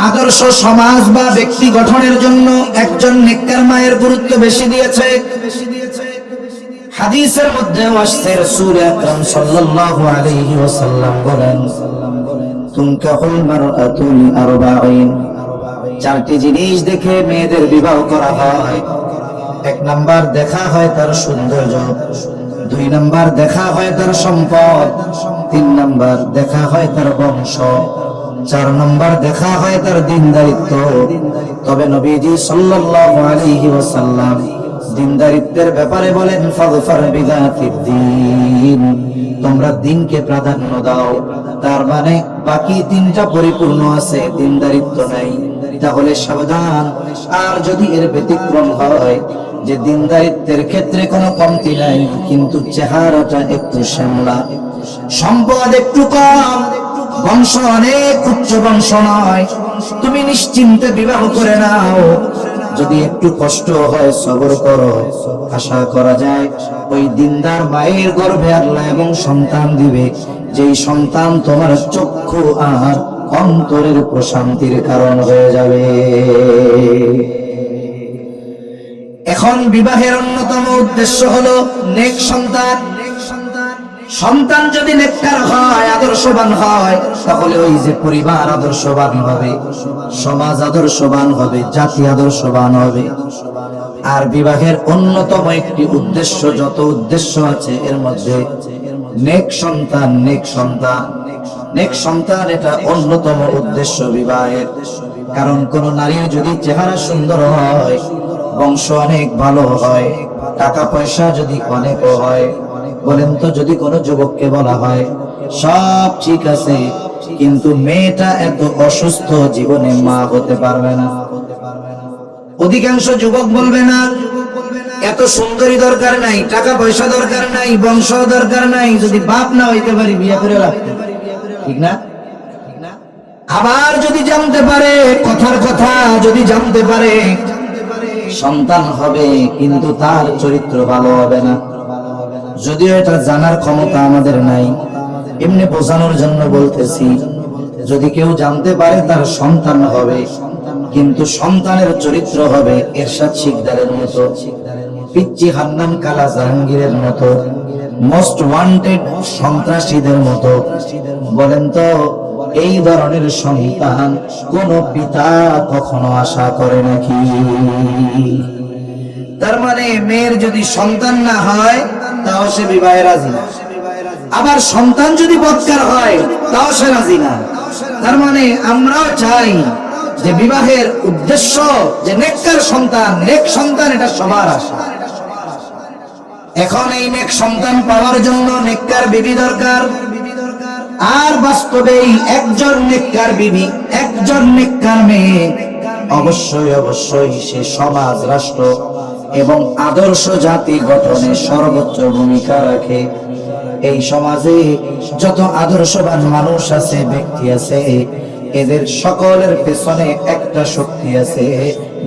আদর্শ সমাজ বা ব্যক্তি গঠনের জন্য একজন নেককার মায়ের গুরুত্ব বেশি দিয়েছে। হাদিসের মধ্যে আসছে রাসূল আকরাম সাল্লাল্লাহু আলাইহি ওয়াসাল্লাম বলেন, তুনকাহুল মারআতু লিআরবাঈন, চারটি জিনিস দেখে মেয়েদের বিবাহ করা হয়। এক নাম্বার দেখা হয় তার সৌন্দর্য, দুই নাম্বার দেখা হয় তার সম্পদ, তিন নাম্বার দেখা হয় তার বংশ, চার নাম্বার দেখা হয় তার দিনদারিত্ব। তবে নবীজি সাল্লাল্লাহু আলাইহি ওয়াসাল্লাম দিনদারিত্বের ব্যাপারে বলেন, ফাযফার বিযাতিদ দ্বীন, তোমরা দ্বীনকে প্রাধান্য দাও। তার মানে বাকি তিনটা পরিপূর্ণ আছে, দিনদারিত্ব নাই, তাহলে সাবধান। আর যদি এর ব্যতিক্রম হয় যে দিনদারিত্বের ক্ষেত্রে কোনো কমতি নাই কিন্তু চেহারাটা একটু শ্যামলা, সম্পদ একটু কম, বংশ অনেক উচ্চ বংশ নয়, তুমি নিশ্চিন্তে বিবাহ করে নাও। যদি একটু কষ্ট হয় সবর করো, আশা করা যায় ওই দিনদার মায়ের গর্ভে আল্লাহ এবং সন্তান দিবে, যেই সন্তান তোমার চক্ষু আর অন্তরের প্রশান্তির কারণ হয়ে যাবে। এখন বিবাহের অন্যতম উদ্দেশ্য হলো নেক সন্তান। সন্তান যদি নেককার হয়, আদর্শবান হয়, তাহলে ওই যে পরিবার আদর্শবান হবে, সমাজ আদর্শবান হবে, জাতি আদর্শবান হবে। আর বিবাহের অন্যতম একটি উদ্দেশ্য, যত উদ্দেশ্য আছে এর মধ্যে নেক সন্তান, নেক সন্তান, নেক সন্তান, এটা অন্যতম উদ্দেশ্য বিবাহের। কারণ কোন নারীর যদি চেহারা সুন্দর হয়, বংশ অনেক ভালো হয়, টাকা পয়সা যদি অনেক হয়, বলেন তো যদি কোনো যুবককে বলা হয় সব ঠিক আছে কিন্তু মেয়েটা এত অসুস্থ, জীবনে মা হতে পারবে না, অধিকাংশ যুবক বলবে না এত সুন্দরী দরকার নাই, টাকা পয়সা দরকার নাই, বংশ দরকার নাই, যদি বাপ না হইতে পারি বিয়ে করে রাখতে, ঠিক না? আবার যদি জানতে পারে, কথার কথা যদি জানতে পারে সন্তান হবে কিন্তু তার চরিত্র ভালো হবে না, যদিও এটা জানার ক্ষমতা আমাদের নাই, এমনি বোঝানোর জন্য বলতেছি, যদি কেউ জানতে পারে তার সন্তান হবে কিন্তু সন্তানের চরিত্র হবে এরশাদ শিকদারের মতো, পিচ্চি হান্নান কালা জাহাঙ্গীরের মতো, মোস্ট ওয়ান্টেড সন্ত্রাসীদের মতো, বলেন তো এই ধরনের সন্তান কোন পিতা কখনো আশা করে নাকি? তার মানে মেয়ের যদি সন্তান না হয় তাও সে বিবাহে রাজি না, আবার সন্তান যদি বৎকার হয় তাও সে রাজি না। তার মানে আমরাও চাই যে বিবাহের উদ্দেশ্য যে নেককার সন্তান, নেক সন্তান এটা সবার আশা। এখন এই নেক সন্তান পাওয়ার জন্য নেককার বিবি দরকার। আর বাস্তবেই একজন নেককার বিবি, একজন নেককার মেয়ে অবশ্যই অবশ্যই সে সমাজ, রাষ্ট্র এবং আদর্শ জাতি গঠনে সর্বোচ্চ ভূমিকা রাখে। এই সমাজে যত আদর্শবান মানুষ আছে, ব্যক্তি আছে, এদের সকলের পেছনে একটা শক্তি আছে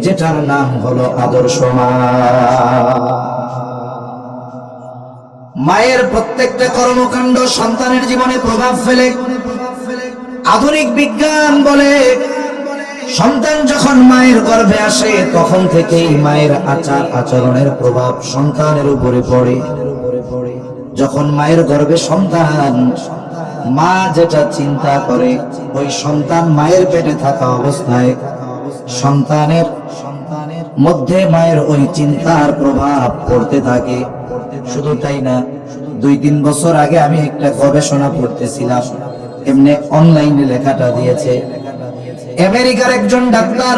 যেটার নাম হলো আদর্শ মা। মায়ের প্রত্যেকটা কর্মকাণ্ড সন্তানের জীবনে প্রভাব ফেলে। আধুনিক বিজ্ঞান বলে সন্তান যখন মায়ের গর্ভে আসে তখন থেকেই মায়ের আচার আচরণের প্রভাব সন্তানের উপরে পড়ে। যখন মায়ের গর্ভে সন্তান, মা যেটা চিন্তা করে ওই সন্তান মায়ের পেটে থাকা অবস্থায় সন্তানের মধ্যে মায়ের ওই চিন্তার প্রভাব পড়তে থাকে। শুধু তাই না, 2-3 বছর আগে আমি একটা গবেষণা পড়তেছিলাম, এমনি অনলাইনে লেখাটা দিয়েছে। আমেরিকার একজন ডাক্তার,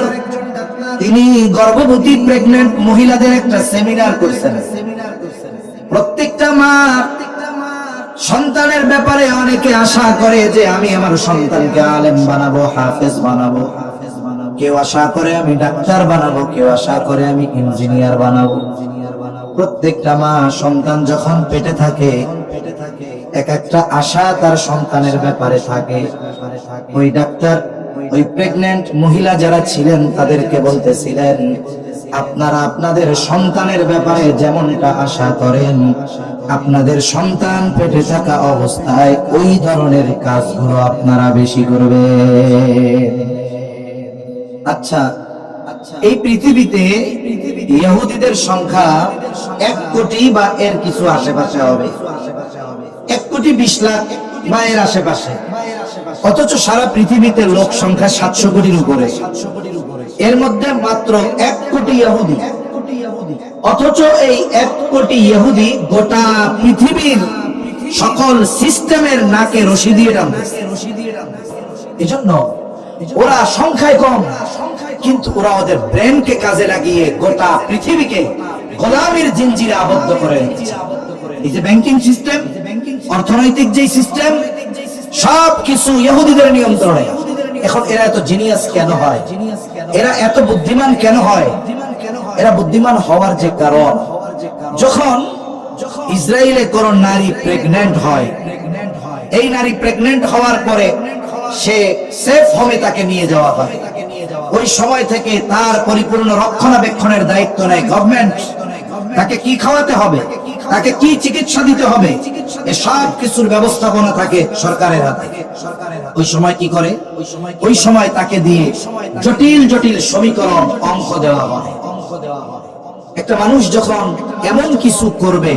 তিনি গর্ভবতী প্রেগন্যান্ট মহিলাদের একটা সেমিনার করছেন। প্রত্যেকটা মা সন্তানের ব্যাপারে অনেকে আশা করে যে আমি আমার সন্তানকে আলেম বানাবো, হাফেজ বানাবো, কেউ আশা করে আমি ডাক্তার বানাবো, কেউ আশা করে আমি ইঞ্জিনিয়ার বানাবো। প্রত্যেকটা মা সন্তান যখন পেটে থাকে এক একটা আশা তার সন্তানের ব্যাপারে থাকে। ওই ডাক্তার ওই প্রেগন্যান্ট মহিলা যারা ছিলেন তাদেরকে বলতেছিলেন, আপনারা আপনাদের সন্তানের ব্যাপারে যেমনটা আশা করেন, আপনাদের সন্তান পেটে থাকা অবস্থায় ওই ধরনের কাজগুলো আপনারা বেশি করবেন। আচ্ছা, এই পৃথিবীতে ইহুদিদের সংখ্যা 1 কোটি বা এর কিছু আশেপাশে হবে, 1,20,00,000 বা এর আশেপাশে। অথচ সারা পৃথিবীতে লোক সংখ্যা 700 কোটির উপরে। এর মধ্যে মাত্র 1 কোটি ইহুদি। অথচ এই 1 কোটি ইহুদি গোটা পৃথিবীর সকল সিস্টেমের নাকে রশি দিয়ে টানতেছে। এজন্য ওরা সংখ্যায় কম, কিন্তু ওরা ওদের ব্রেনকে কাজে লাগিয়ে গোটা পৃথিবীকে গোলামীর জিনজিরে আবদ্ধ করে রেখেছে। এই যে ব্যাংকিং সিস্টেম, অর্থনৈতিক যে সিস্টেম, সবকিছু ইহুদিদের নিয়ন্ত্রণে। এখন এরা এত জিনিয়াস কেন হয়? এরা এত বুদ্ধিমান কেন হয়? এরা বুদ্ধিমান হওয়ার যে কারণ, যখন ইসরায়েলে কোন নারী প্রেগন্যান্ট হয়, এই নারী প্রেগন্যান্ট হওয়ার পরে সে সেফ হোমে তাকে নিয়ে যাওয়া হয়। ওই সময় থেকে তার পরিপূর্ণ রক্ষণাবেক্ষণের দায়িত্ব নেয় গভর্নমেন্ট। তাকে কি খাওয়াতে হবে, তাকে কি চিকিৎসা দিতে হবে, এসব কিছুর ব্যবস্থাপনা থাকে সরকারের হাতে। ওই সময় কি করে? ওই সময় তাকে দিয়ে জটিল জটিল সমীকরণ, অঙ্ক দেওয়া হয়। একটা মানুষ যখন এমন কিছু করবে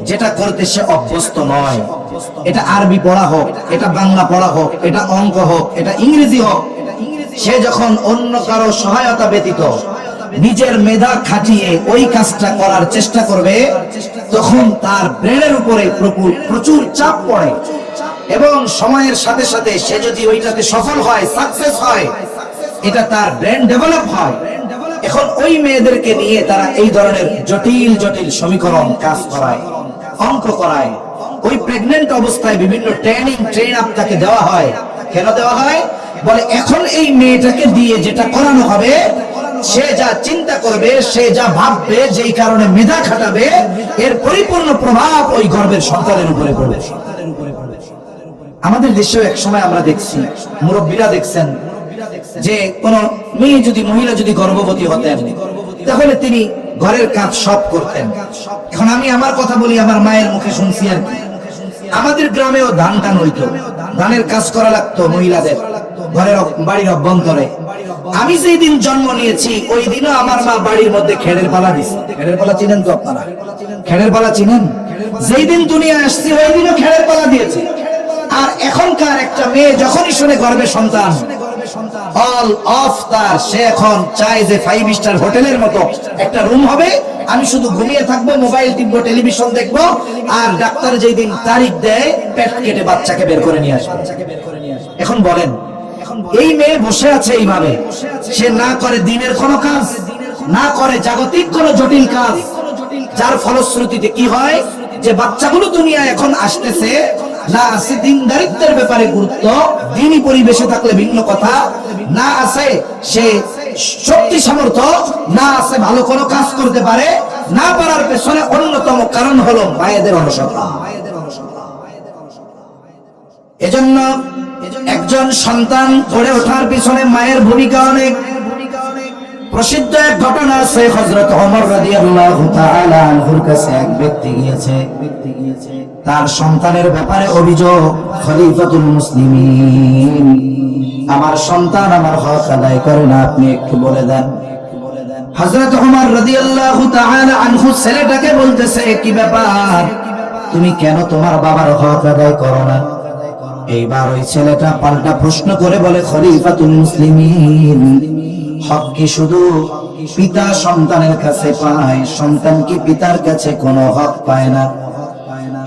যেটা করতে সে অভ্যস্ত নয়, এটা আরবি পড়া হোক, এটা বাংলা পড়া হোক, এটা অঙ্ক হোক, এটা ইংরেজি হোক, সে যখন অন্য কারো সহায়তা ব্যতীত নিজের মেধা খাটিয়ে ওই কাজটা করার চেষ্টা করবে, তখন তার ব্রেনের উপরে প্রচুর চাপ পড়ে এবং সময়ের সাথে সাথে সে যদি ওইটাতে সফল হয়, সাকসেস হয়, এটা তার ব্রেন ডেভেলপ হয়। এখন ওই মেয়েদেরকে নিয়ে তারা এই ধরনের জটিল জটিল সমীকরণ কাজ করায়, অঙ্ক করায়। ওই প্রেগন্যান্ট অবস্থায় বিভিন্ন ট্রেন আপ তাকে দেওয়া হয়। কেন দেওয়া হয়? বলে এখন এই মেয়েটাকে দিয়ে যেটা করানো হবে, সে যা চিন্তা করবে, সে যা ভাববে, যেই কারণে মেধা খাটাবে, এর পরিপূর্ণ প্রভাব ওই গর্ভের সন্তানের উপরে পড়বে। আমাদের দেশেও এক সময় আমরা দেখছি, মুরব্বীরা দেখছেন, যে কোন মেয়ে যদি, মহিলা যদি গর্ভবতী হতেন, তাহলে তিনি ঘরের কাজ সব করতেন। এখন আমি আমার কথা বলি, আমার মায়ের মুখে শুনছি আর কি। আমাদের গ্রামেও ধান টান হইতো, ধানের কাজ করা লাগতো মহিলাদের ঘরের, বাড়ির অভ্যন্তরে। আমি যেই দিন জন্ম নিয়েছি ওই দিনও আমার মা বাড়ির মধ্যে খেড়ের পালা দিছে। খেড়ের পালা চিনেন তো আপনারা? খেড়ের পালা চিনেন? যেই দিন দুনিয়া আসছি ওই দিনও খেড়ের পালা দিয়েছে। আর এখনকার একটা মেয়ে যখনই শুনে গর্ভে সন্তান, অল অফ তার, সে এখন চায় যে 5 স্টার হোটেলের মতো একটা রুম হবে, আমি শুধু ঘুমিয়ে থাকবো, মোবাইল টিপবো, টেলিভিশন দেখবো, আর ডাক্তার যেই দিন তারিখ দেয় পেট কেটে বাচ্চাকে বের করে নিয়ে আসবে। এখন বলেন, এই মেয়ে বসে আছে এইভাবে, সে না করে দিনের কোনো কাজ, না করে জাগতিক কোনো জটিল কাজ, যার ফলশ্রুতিতে কি হয়, যে বাচ্চাগুলো দুনিয়া এখন আসতেছে, না আছে দিনদারিত্বের ব্যাপারে গুরুত্ব, দিনই পরিবেশে থাকলে ভিন্ন কথা, না আছে সে শক্তি সামর্থ্য, না আছে ভালো কোনো কাজ করতে পারে, না পারার পেছনে অন্যতম কারণ হলো মায়েদের অলসতা। এজন্য একজন সন্তান গড়ে ওঠার পিছনে মায়ের ভূমিকা অনেক। প্রসিদ্ধ এক ঘটনা আছে, হযরত ওমর রাদিয়াল্লাহু তাআলা আনহুর কাছে এক ব্যক্তি গিয়েছে, তার সন্তানের ব্যাপারে অভিযোগ, খলিফাতুল মুসলিমিন, আমার সন্তান আমার হক আদায় করে না, আপনি একটু বলে দেন। হযরত ওমর রাদিয়াল্লাহু তাআলা আনহু ছেলেটাকে বলতেছে, কি ব্যাপার, তুমি কেন তোমার বাবার হক আদায় করো না? এইবার ওই ছেলেটা পাল্টা প্রশ্ন করে বলে, খলিফাতুল মুসলিমিন, হক কি শুধু পিতা সন্তানের কাছে পায়? সন্তান কি পিতার কাছে কোনো হক পায় না?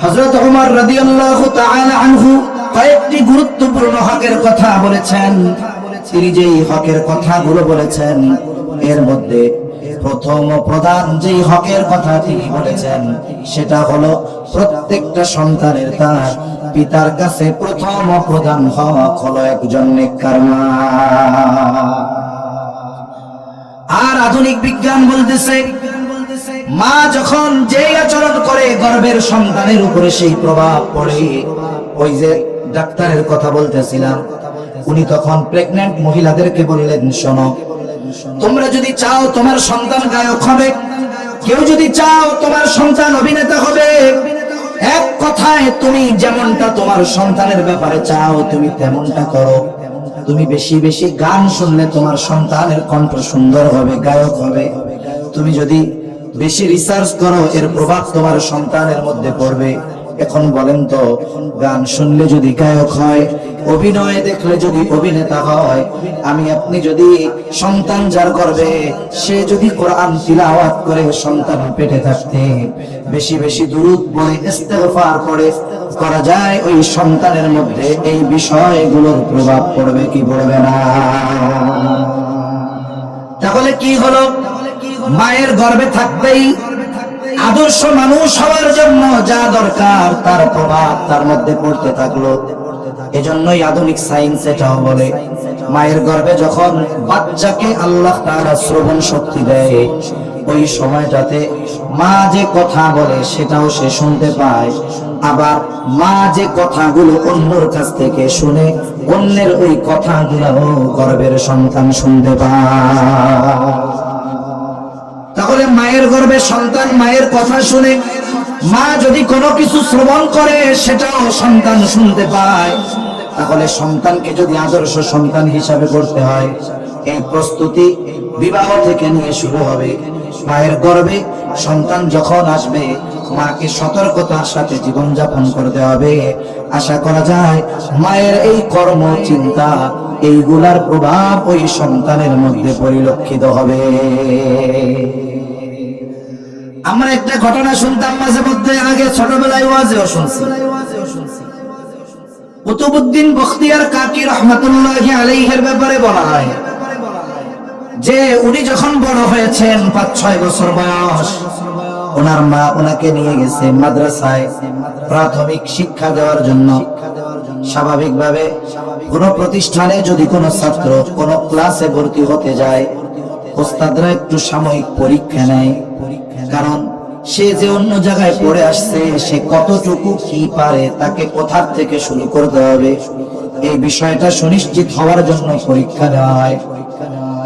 হযরত ওমর রাদিয়াল্লাহু তাআলা আনহু কয়েকটি গুরুত্বপূর্ণ হকের কথা বলেছেন। তিনি যেই হকের কথাগুলো বলেছেন, এর মধ্যে প্রথম ও প্রধান যেই হকের কথা তিনি বলেছেন, সেটা হলো প্রত্যেকটা সন্তানের তার পিতার কাছে প্রথম ও প্রধান হক হলো একজন নেককার মা। আর আধুনিক বিজ্ঞান বলতেছে, মা যখন যেই আচরণ করে গর্ভের সন্তানের উপরে সেই প্রভাব পড়ে। ওই যে ডাক্তারের কথা বলতেছিলাম, উনি তখন প্রেগন্যান্ট মহিলাদেরকে বললেন, শোনো, তোমরা যদি চাও তোমার সন্তান গায়ক হবে, কেউ যদি চাও তোমার সন্তান অভিনেতা হবে, এক কথায় তুমি যেমনটা তোমার সন্তানের ব্যাপারে চাও তুমি তেমনটা করো। তুমি বেশি বেশি গান শুনলে তোমার সন্তানের কণ্ঠ সুন্দর হবে, গায়ক হবে। তুমি যদি বেশি রিসার্চ করো, এর প্রভাব তোমার সন্তানের মধ্যে পড়বে। এখন বলেন তো, গান শুনলে যদি গায়ক হয়, অভিনয় দেখলে যদি অভিনেতা হয়, আমি আপনি যদি সন্তান যার করবে, সে যদি কোরআন তিলাওয়াত করে সন্তান পেটে থাকতে বেশি বেশি দুরূদ পড়ে ইস্তেগফার করে করা যায়, ওই সন্তানের মধ্যে এই বিষয়গুলোর প্রভাব পড়বে কি পড়বে না? তাহলে কি হলো? মায়ের গর্ভে থাকতেই আদর্শ মানুষ হওয়ার জন্য যা দরকার তার প্রভাব তার মধ্যে পড়তে থাকলো। এজন্যই আধুনিক সায়েন্স এটাও বলে, মায়ের গর্ভে যখন বাচ্চাকে আল্লাহ তাআলা শ্রবণ শক্তি দেয়, ওই সময়টাতে মা যে কথা বলে সেটাও সে শুনতে পায়। আবার মা যে কথাগুলো অন্যর কাছ থেকে শুনে, অন্যের ওই কথাগুলো গর্ভের সন্তান শুনতে পায়। তাহলে মায়ের গর্ভে সন্তান মায়ের কথা শুনে, মা যদি কোনো কিছু শ্রবণ করে সেটাও সন্তান শুনতে পায়। তাহলে সন্তানকে যদি আদর্শ সন্তান হিসাবে করতে হয়, এই প্রস্তুতি বিবাহ থেকে নিয়ে শুরু হবে। মায়ের গর্ভে সন্তান যখন আসবে, মাকে সতর্কতার সাথে জীবনযাপন করতে হবে। আশা করা যায় মায়ের এই কর্ম চিন্তা, এইগুলার প্রভাব ওই সন্তানের মধ্যে পরিলক্ষিত হবে। আমরা একটা ঘটনা শুনতাম মাঝে মধ্যে, আগে ছোটবেলায় ওয়াজেও শুনছি। কুতুবউদ্দিন বখতিয়ার কাকি রহমাতুল্লাহি আলাইহির ব্যাপারে বলা হয় যে উনি যখন বড় হয়েছেন, 5-6 বছর বয়স, ওনার মা ওনাকে নিয়ে গেছে মাদ্রাসায় প্রাথমিক শিক্ষা দেওয়ার জন্য। স্বাভাবিকভাবে কোন প্রতিষ্ঠানে যদি কোনো ছাত্র কোন ক্লাসে ভর্তি হতে যায়, ওস্তাদরা একটু সাময়িক পরীক্ষা নেয়, কারণ সে যে অন্য জায়গায় পড়ে আসছে, সে কতটুকু কি পারে, তাকে কোথা থেকে শুরু করতে হবে, এই বিষয়টা সুনিশ্চিত হওয়ার জন্য পরীক্ষা দেওয়া হয়।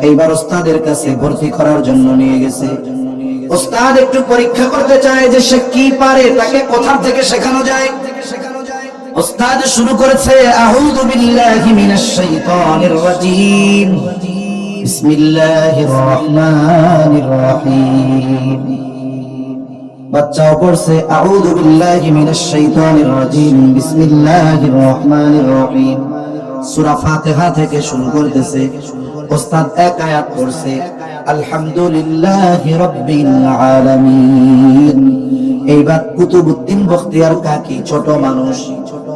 এইবার ওস্তাদের কাছে ভর্তি করার জন্য নিয়ে গেছে। ওস্তাদ একটু পরীক্ষা করতে চায় যে সে কি পারে, তাকে কোথা থেকে শেখানো যায়। ওস্তাদ শুরু করেছে, আউযু বিল্লাহি মিনাশ শাইতানির রাজীম, বিসমিল্লাহির রহমানির রহিম। বাচ্চাও পড়ছে, আউযু বিল্লাহি মিনাশ শাইতানির রাজীম, বিসমিল্লাহির রহমানির রহিম। সূরা ফাতিহা থেকে শুরু করতেছে। ওস্তাদ এক আয়াত পড়ছে, আলহামদুলিল্লাহি রাব্বিল আলামিন। এইবার কুতুবউদ্দিন বখতিয়ার কাকি ছোট মানুষ,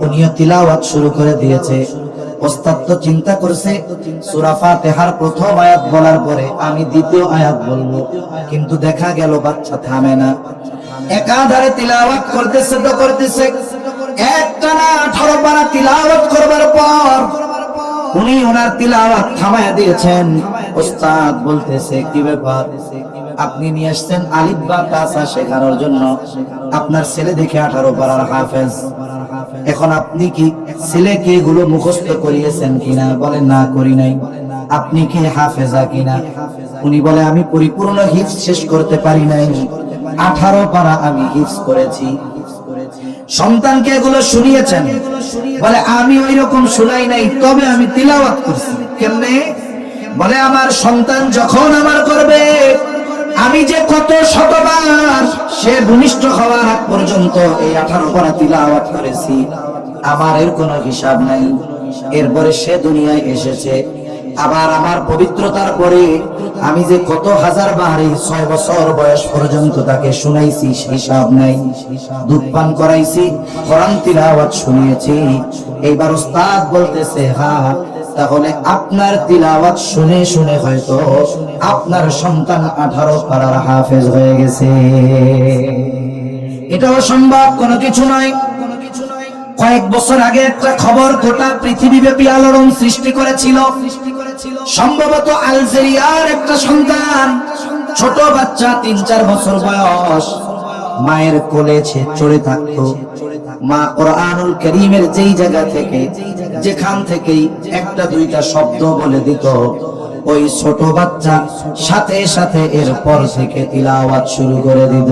উনিও তিলাওয়াত শুরু করে দিয়েছে। ওস্তাদ তো চিন্তা করছে সূরা ফাতিহার প্রথম আয়াত বলার পরে আমি দ্বিতীয় আয়াত বলবো, কিন্তু দেখা গেল বাচ্চা থামে না, একাধারে তিলাওয়াত করতেছে তো করতেছে। একটানা 18 পারা তিলাওয়াত করবার পর উনি ওনার তিলাওয়াত থামায়া দিয়েছেন। ওস্তাদ বলতেছে, কি ব্যাপার, আপনি নিয়ে আসছেন আলিফ বা তাসা শেখানোর জন্য, আপনার ছেলে দেখে 18 পারার হাফেজ, এখন আপনি কি ছেলেকে এগুলো মুখস্থ করিয়েছেন কিনা? বলে না, করি নাই। আপনি কি হাফেজা কিনা? উনি বলে, আমি পরিপূর্ণ হিফজ শেষ করতে পারি নাই, 18 পারা আমি হিফজ করেছি। সন্তানকে এগুলো শুনিয়েছেন? বলে, আমি ওই রকম শুনাই নাই, তবে আমি তিলাওয়াত করছি। কেমনে? বলে, আমার সন্তান যখন আমার করবে, আমি যে কত শতবার সে ভূমিষ্ঠ হওয়ার আগ পর্যন্ত এই 18 পারা তিলাওয়াত করেছি, আমার এর কোনো হিসাব নাই। এরপরে সে দুনিয়ায় এসেছে, আবার আমার পবিত্রতার পরে আমি যে কত হাজার বার 6 বছর বয়স পর্যন্ত তাকে শুনাইছি, হিসাব নাই। দুধ পান করাইছি, কোরআন তিলাওয়াত শুনিয়েছি। এইবার ওস্তাদ বলতেছে, হ্যাঁ, তাহলে আপনার তিলাওয়াত শুনে শুনে হয়তো আপনার সন্তান 18 পারার হাফেজ হয়ে গেছে। এটা অসম্ভব কোনো কিছু নয়। কয়েক বছর আগে একটা খবর গোটা পৃথিবীব্যাপী আলোড়ন সৃষ্টি করেছিল। সম্ভবত আলজেরিয়ার একটা সন্তান, ছোট বাচ্চা, 3-4 বছর বয়স, মায়ের কোলে চড়ে থাকতো। মা কোরআনুল কারীমের যেই জায়গা থেকে, যেখান থেকেই একটা দুইটা শব্দ বলে দিত, ওই ছোট বাচ্চা সাথে সাথে এরপর থেকে তিলাওয়াত শুরু করে দিত।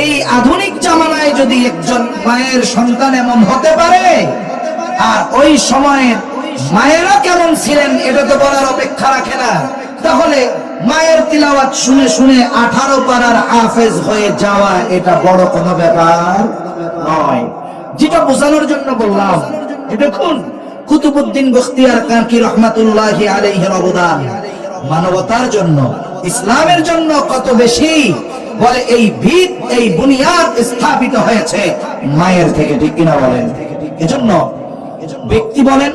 এই আধুনিক জামানায় যদি একজন মায়ের সন্তান এমন হতে পারে, আর ওই সময়ের মায়েরা কেমন ছিলেন এটা তো বলার অপেক্ষা রাখে না। তাহলে মায়ের তিলাওয়াত শুনে শুনে 18 পারার হাফেজ হয়ে যাওয়া এটা বড় কোনো ব্যাপার নয়। যেটা বোঝানোর জন্য বললাম, দেখুন কুতুবউদ্দিন বখতিয়ার কাকি রহমাতুল্লাহি আলাইহির অবদান মানবতার জন্য, ইসলামের জন্য কত বেশি। বলে এই ভিত, এই বুনিয়াদ স্থাপিত হয়েছে মায়ের থেকে, ঠিক কিনা বলেন? এজন্য ব্যক্তি বলেন,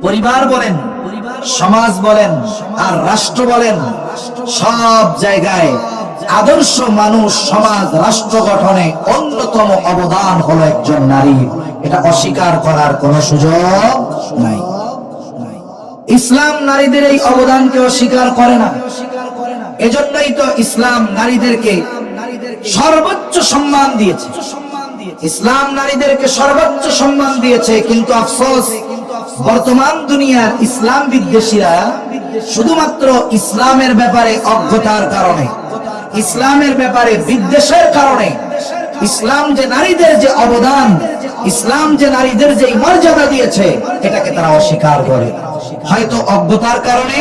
পরিবার বলেন, সমাজ বলেন, আর রাষ্ট্র বলেন, সব জায়গায় আদর্শ মানুষ, সমাজ, রাষ্ট্র গঠনে অন্যতম অবদান হলো একজন নারী। এটা অস্বীকার করার কোনো সুযোগ নাই। ইসলাম নারীদের এই অবদানকে অস্বীকার করে না। এজন্যই তো ইসলাম নারীদেরকে সর্বোচ্চ সম্মান দিয়েছে। ইসলাম নারীদেরকে সর্বোচ্চ সম্মান দিয়েছে, কিন্তু আফসোস বর্তমান দুনিয়ার ইসলাম বিদ্বেষীরা শুধুমাত্র ইসলামের ব্যাপারে অজ্ঞতার কারণে, ইসলামের ব্যাপারে বিদ্বেষের কারণে, ইসলাম যে নারীদের যে অবদান, ইসলাম যে নারীদের যে মর্যাদা দিয়েছে এটাকে তারা অস্বীকার করে, হয়তো অজ্ঞতার কারণে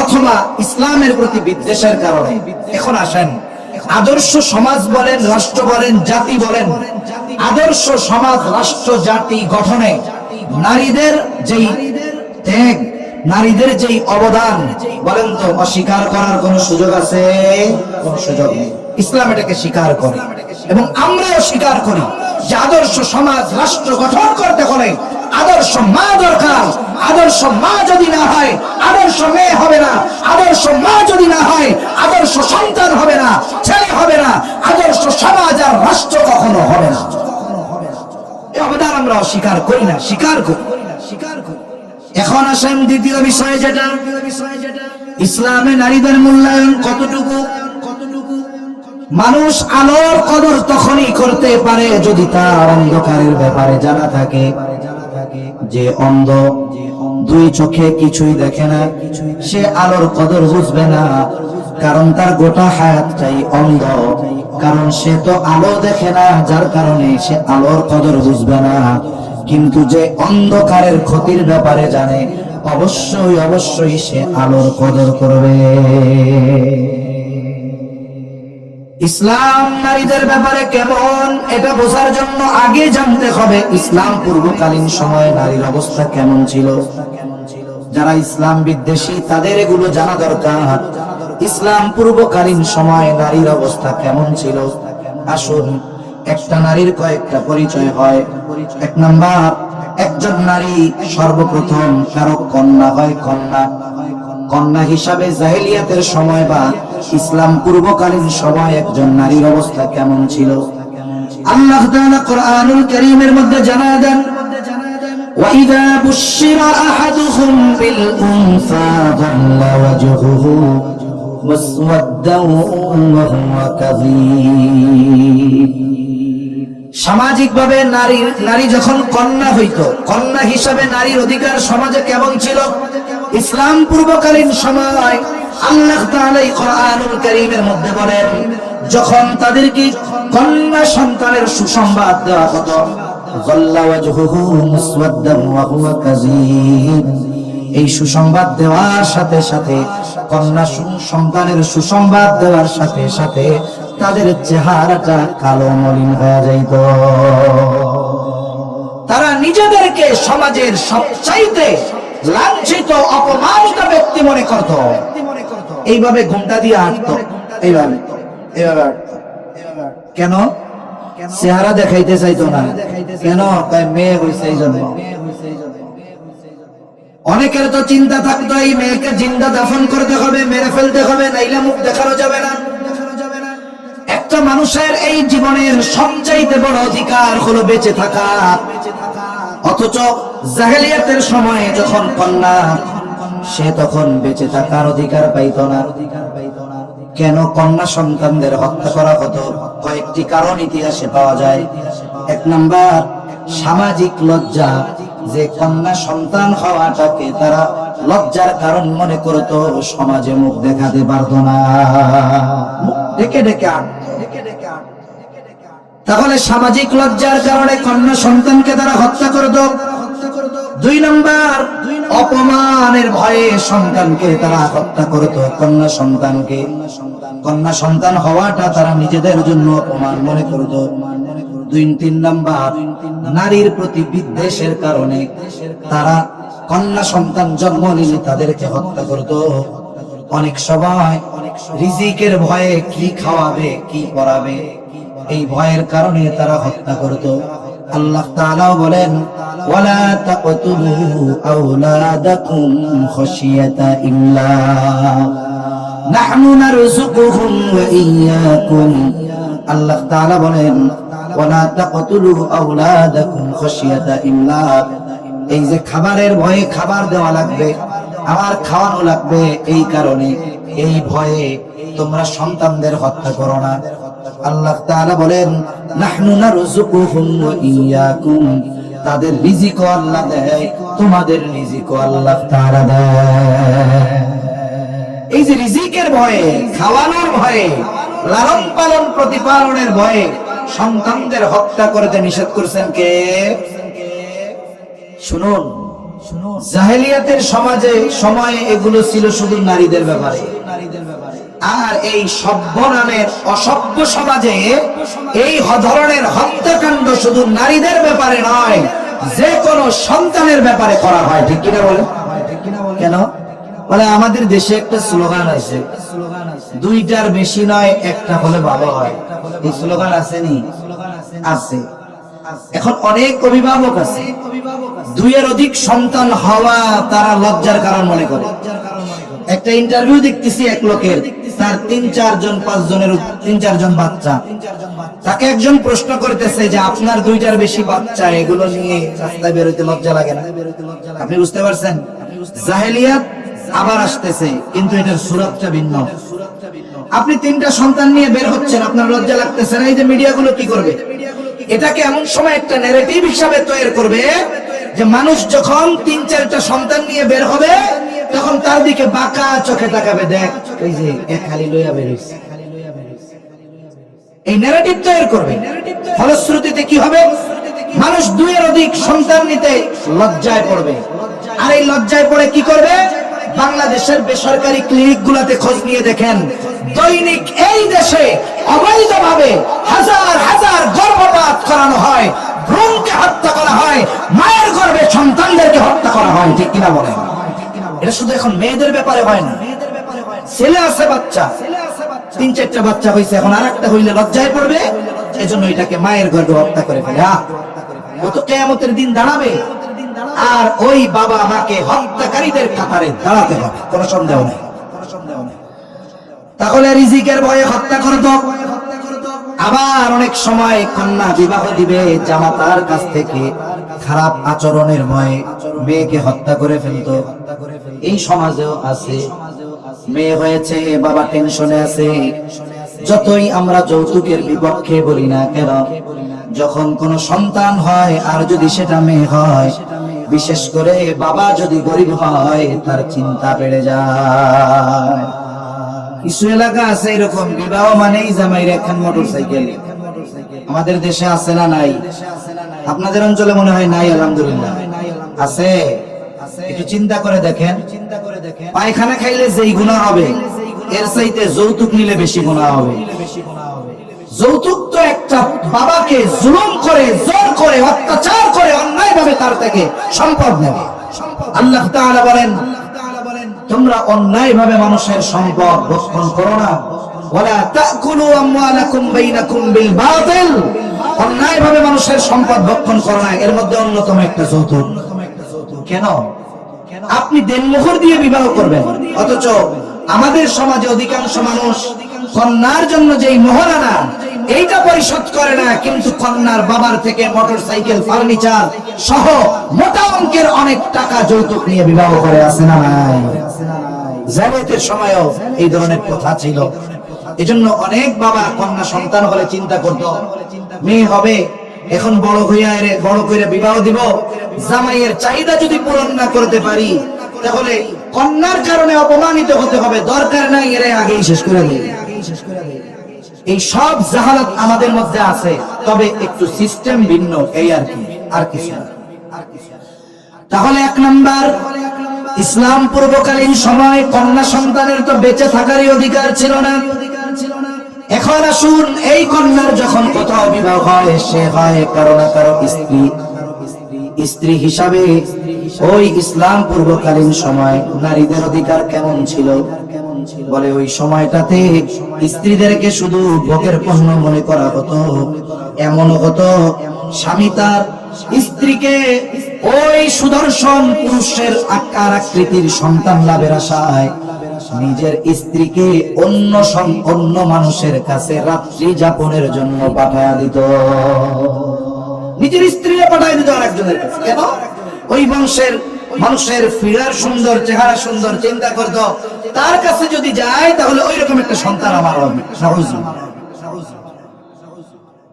অথবা ইসলামের প্রতি বিদ্বেষের কারণে। এখন আসেন, আদর্শ সমাজ বলেন, রাষ্ট্র বলেন, জাতি বলেন, আদর্শ সমাজ, রাষ্ট্র, জাতি গঠনে নারীদের যেই ত্যাগ, নারীদের যেই অবদান, বলেন তো অস্বীকার করার কোন সুযোগ আছে? কোন সুযোগ নেই। ইসলাম এটাকে স্বীকার করে এবং আমরাও স্বীকার করি যে আদর্শ সমাজ, রাষ্ট্র গঠন করতে হলে আদর্শ মা দরকার। আদর্শ মা যদি না হয় আদর্শ মেয়ে হবে না। আদর্শ মা যদি না হয় আদর্শ সন্তান হবে না, ছেলে হবে না। আদর্শ সমাজ আর রাষ্ট্র কখনো হবে না। এই অবদান আমরা অস্বীকার করি না, স্বীকার করি। এখন আসেন দ্বিতীয় বিষয়ে, যেটা ইসলামে নারীদের মূল্যায়ন কতটুকু। মানুষ আলোর কদর তখনই করতে পারে যদি তার অন্ধকারের ব্যাপারে জানা থাকে। যে অন্ধ, দুই চোখে কিছুই দেখে না, সে আলোর কদর বুঝবে না, কারণ তার গোটা হায়াতটাই অন্ধ। কারণ সে তো আলো দেখে না, যার কারণে সে আলোর কদর বুঝবে না। কিন্তু যে অন্ধকারের ক্ষতির ব্যাপারে জানে, অবশ্যই অবশ্যই সে আলোর কদর করবে। ইসলাম নারীদের ব্যাপারে কেমন এটা বোঝার জন্য আগে জানতে হবে ইসলাম পূর্বকালীন সময়ে নারীর অবস্থা কেমন ছিল। যারা ইসলাম বিদ্বেষী তাদের এগুলো জানা দরকার। ইসলাম পূর্বকালীন সময়ে নারীর অবস্থা কেমন ছিল। আসুন, একটা নারীর কয়েকটা পরিচয় হয়। এক নাম্বার, একজন নারী সর্বপ্রথম কারো কন্যা হয়। কন্যা হিসাবে জাহেলিয়াতের সময় বা ইসলাম পূর্বকালীন সময় একজন নারীর অবস্থা কেমন ছিল। আল্লাহ তাআলা কোরআনুল কারীমের মধ্যে জানায় দেন, وَإِذَا بُشِّرَ أَحَدُهُم بِالْأُنثَىٰ ظَلَّ وَجْهُهُ مُسْوَدًّا وَهُوَ كَظِيمٌ। সামাজিকভাবে নারী যখন কন্যা হইতো, কন্যা হিসাবে নারীর অধিকার সমাজে কেমন ছিল। ইসলাম পূর্বকালীন সময় আল্লাহ তাআলা কোরআনুল কারীমের মধ্যে বলেন, যখন তাদেরকে কন্যা সন্তানের সুসংবাদ দেওয়া হতো, যাল্লা ওয়াজহুহু মুসওয়াদ্দান ওয়া হুয়া কাযীম, এই সুসংবাদ দেওয়ার সাথে সাথে, কন্যা সন্তানের সুসংবাদ দেওয়ার সাথে সাথে তাদের চেহারাটা কালো মলিন হয়ে যাইত। তারা নিজেদেরকে সমাজের সবচাইতে লাঞ্ছিত, অপমানিত ব্যক্তি মনে করত। এইভাবে ঘুমটা দিয়ে হাঁটতো, এইভাবে কেন? চেহারা দেখাইতে চাইতো না। কেন? তাই মেয়ে হয়েছে এই জন্য। অনেকের তো চিন্তা থাকতো এই মেয়েকে জিন্দা দাফন করতে হবে, মেরে ফেলতে হবে, নাইলে মুখ দেখানো যাবে না। একটা মানুষের এই জীবনের সবচাইতে বড় অধিকার হলো বেঁচে থাকা। অথচ জাহেলিয়াতের সময়ে যখন কন্যা, সে তখন বেঁচে থাকার অধিকার পাইত না। কেন কন্যা সন্তানদের হত্যা করা হতো? কয়েকটি কারণ ইতিহাসে পাওয়া যায়। এক নাম্বার, সামাজিক লজ্জা। যে কন্যা সন্তান হওয়াটাকে তারা লজ্জার কারণ মনে করত, সমাজে মুখ দেখাতে পারত না, ডেকে ডেকে আনতো। তাহলে সামাজিক লজ্জার কারণে কন্যা সন্তানকে তারা হত্যা করত। দুই নাম্বার, অপমানের ভয়ে সন্তানকে তারা হত্যা করত, কন্যা সন্তানকে। কন্যা সন্তান হওয়াটা তারা নিজেদের জন্য অপমান মনে করত। তিন নাম্বার, নারীর প্রতি বিদ্বেষের কারণে তারা কন্যা সন্তান জন্ম নিলে তাদেরকে হত্যা করত। অনেক সময় রিজিকের ভয়ে কি খাওয়াবে কি পরাবে এই ভয়ের কারণে তারা হত্যা করত। আল্লাহ তাআলা বলেন, ওয়ালা তাকতুলু আওলাদাকুম খাশিয়াতা ইমলাক নাহনু নারযুকুহুম ওয়া ইয়্যাকুম। আল্লাহ তাআলা বলেন, ওয়ালা তাকতুলু আওলাদাকুম খাশিয়াতা ইমলাক। এই যে খাবারের ভয়ে খাবার দেওয়া লাগবে, আবার খাওয়ানো লাগবে, এই কারণে এই ভয়ে তোমরা সন্তানদের হত্যা করো না। আল্লাহ তাআলা বলেন, নাহনু নারযুকুহুম ওয়া ইয়্যাকুম। তাদের রিজিকও আল্লাহ দেয়, তোমাদের রিজিকও আল্লাহ তাআলা দেয়। এই যে রিজিকের ভয়ে, খাওয়ানোর ভয়ে, লালন পালন প্রতিপালনের ভয়ে সন্তানদের হত্যা করতে নিষেধ করেছেন কে? শুনুন, জাহেলিয়াতের সময়ে এগুলো ছিল শুধু নারীদের ব্যাপারে, আর এই সভ্য নামের অসভ্য সমাজে এই ধরনের হত্যাকাণ্ড শুধু নারীদের ব্যাপারে নয়, যে কোনো সন্তানের ব্যাপারে করা হয়। ঠিক কিনা বলে? কেন বলে? আমাদের দেশে একটা স্লোগান আছে, দুইটার বেশি নয় একটা হলে ভালো হয়। এই স্লোগান আসেনি? আছে। এখন অনেক অভিভাবক আছে, দুইয়ের অধিক সন্তান হওয়া তারা লজ্জার কারণ মনে করে। একটা ইন্টারভিউ দেখতেছি এক লোকের, তার 3-4 জন বাচ্চা। তাকে একজন প্রশ্ন করতেছে যে আপনার দুইটার বেশি বাচ্চা, এগুলো নিয়ে রাস্তায় বেরোতে লজ্জা লাগে না? আপনি বুঝতে পারছেন, জাহেলিয়াত আবার আসতেছে, কিন্তু এটার সুরতটা ভিন্ন। আপনি 3টা সন্তান নিয়ে বের হচ্ছেন, আপনার লজ্জা লাগতেছে না? এই যে মিডিয়াগুলো কি করবে, এটাকে এমন সময় একটা ন্যারেটিভ হিসাবে তৈরি করবে যে মানুষ যখন 3-4টা সন্তান নিয়ে বের হবে তখন তার দিকে বাঁকা চোখে তাকাবে, দেখ এই যে এক খালি লইয়া বের হইছে। এই ন্যারেটিভ তৈরি করবে। ফলশ্রুতিতে কি হবে? মানুষ দুইয়ের অধিক সন্তান নিতে লজ্জায় পড়বে। আর এই লজ্জায় পড়ে কি করবে? বাংলাদেশের বেসরকারি ক্লিনিক গুলাতে খোঁজ নিয়ে দেখেন, দৈনিক এই দেশে অবৈধভাবে হাজার হাজার গর্ভপাত করানো হয়, ভ্রূণকে হত্যা করা হয়, মায়ের গর্ভে সন্তানদেরকে হত্যা করা হয়। ঠিক কিনা বলেন? এটা শুধু এখন মেয়েদের ব্যাপারে হয় না, ছেলে আছে বাচ্চা, 3-4টা বাচ্চা হয়েছে, এখন আরেকটা হইলে লজ্জায় পড়বে, এজন্য এটাকে মায়ের গর্ভে হত্যা করে ফেলে। ও তো কিয়ামতের দিন দাঁড়াবে, আর ওই বাবা মাকে হত্যাকারীদের কাতারে দাঁড়াতে হবে, কোনো সন্দেহ নেই। তাহলে রিজিকের ভয়ে হত্যা করত। আবার অনেক সময় কন্যা বিবাহ দিবে, জামাতার কাছ থেকে খারাপ আচরণের ভয়ে মেয়েকে হত্যা করে ফেলত। এই সমাজেও আছে। মেয়ে হয়েছে, বাবা টেনশনে আছে। যতই আমরা যৌতুকের বিপক্ষে বলি না কেন, যখন কোনো সন্তান হয় আর যদি সেটা মেয়ে হয়, বিশেষ করে বাবা যদি গরিব হয়, তার চিন্তা বেড়ে যায়। কিছু এলাকা আছে এরকম, বিবাহ মানেই জামাইয়ের একখান মোটরসাইকেল। আমাদের দেশে আছে না নাই? আপনাদের অঞ্চলে মনে হয় নাই? আলহামদুলিল্লাহ আছে। একটু চিন্তা করে দেখেন, পায়খানা খাইলে যেই গুনাহ হবে, এর চাইতে যৌতুক নিলে বেশি গুনাহ হবে। যৌতুক তো একটা বাবাকে জুলুম করে, জোর করে, অত্যাচার করে, অন্যায়ভাবে তার থেকে সম্পদ নেবে। আল্লাহ তাআলা বলেন, তোমরা অন্যায়ভাবে মানুষের সম্পদ ভক্ষণ করো না। ওয়ালা তাকুলু আমওয়ালাকুম বাইনাকুম বিল বাতিল। অন্যায়ভাবে মানুষের সম্পদ ভক্ষণ করো না। এর মধ্যে অন্যতম একটা যৌতুক। কেন? আপনি দেনমোহর দিয়ে বিবাহ করবেন, অথচ আমাদের সমাজে অধিকাংশ মানুষ কন্যার জন্য যেই মোহরানা এইটা পরিশোধ করে না, কিন্তু কন্যার বাবার থেকে মোটরসাইকেল, ফার্নিচার সহ মোটা অঙ্কের অনেক টাকা যৌতুক নিয়ে বিবাহ করে। আছে না নাই? জাহেলিয়াতের সময়ও এই ধরনের প্রথা ছিল। এজন্য অনেক বাবা কন্যা সন্তান হলে চিন্তা করত, মেয়ে হবে, এখন বড় করে বিবাহ দিব, জামাইয়ের চাহিদা যদি পূরণ না করতে পারি তাহলে কন্যার কারণে অপমানিত হতে হবে, দরকার নাই, এর আগেই শেষ করে দেবে। এই সব জাহালাত আমাদের মধ্যে আছে, তবে একটু সিস্টেম ভিন্ন, এই আর কি, আর কিছু। তাহলে এক নাম্বার, ইসলাম পূর্বকালীন সময় কন্যা সন্তানের তো বেঁচে থাকারই অধিকার ছিল না। এখন আসুন, এই কন্যার যখন কোথাও বিবাহ হয়, সে হয় কারো না কারো স্ত্রী হিসাবে। ওই ইসলাম পূর্বকালীন সময় নারীদের অধিকার কেমন ছিল? বলে ওই সময়টাতে স্ত্রীদেরকে শুধু ভোগের পণ্য মনে করা হতো। এমন হতো, স্বামী তার স্ত্রীকে ওই সুদর্শন পুরুষের আকার আকৃতির সন্তান লাভের আশায় নিজের স্ত্রীকে অন্য মানুষের কাছে রাত্রি যাপনের জন্য পাঠায়া দিত। নিজের স্ত্রীকে পাঠায় দিত আরেকজনের কাছে। কেন? ওই বংশের মানুষের ফিগার সুন্দর, চেহারা সুন্দর, চিন্তা করত তার কাছে যদি যায় তাহলে ওই রকম একটা সন্তান আমার হবে।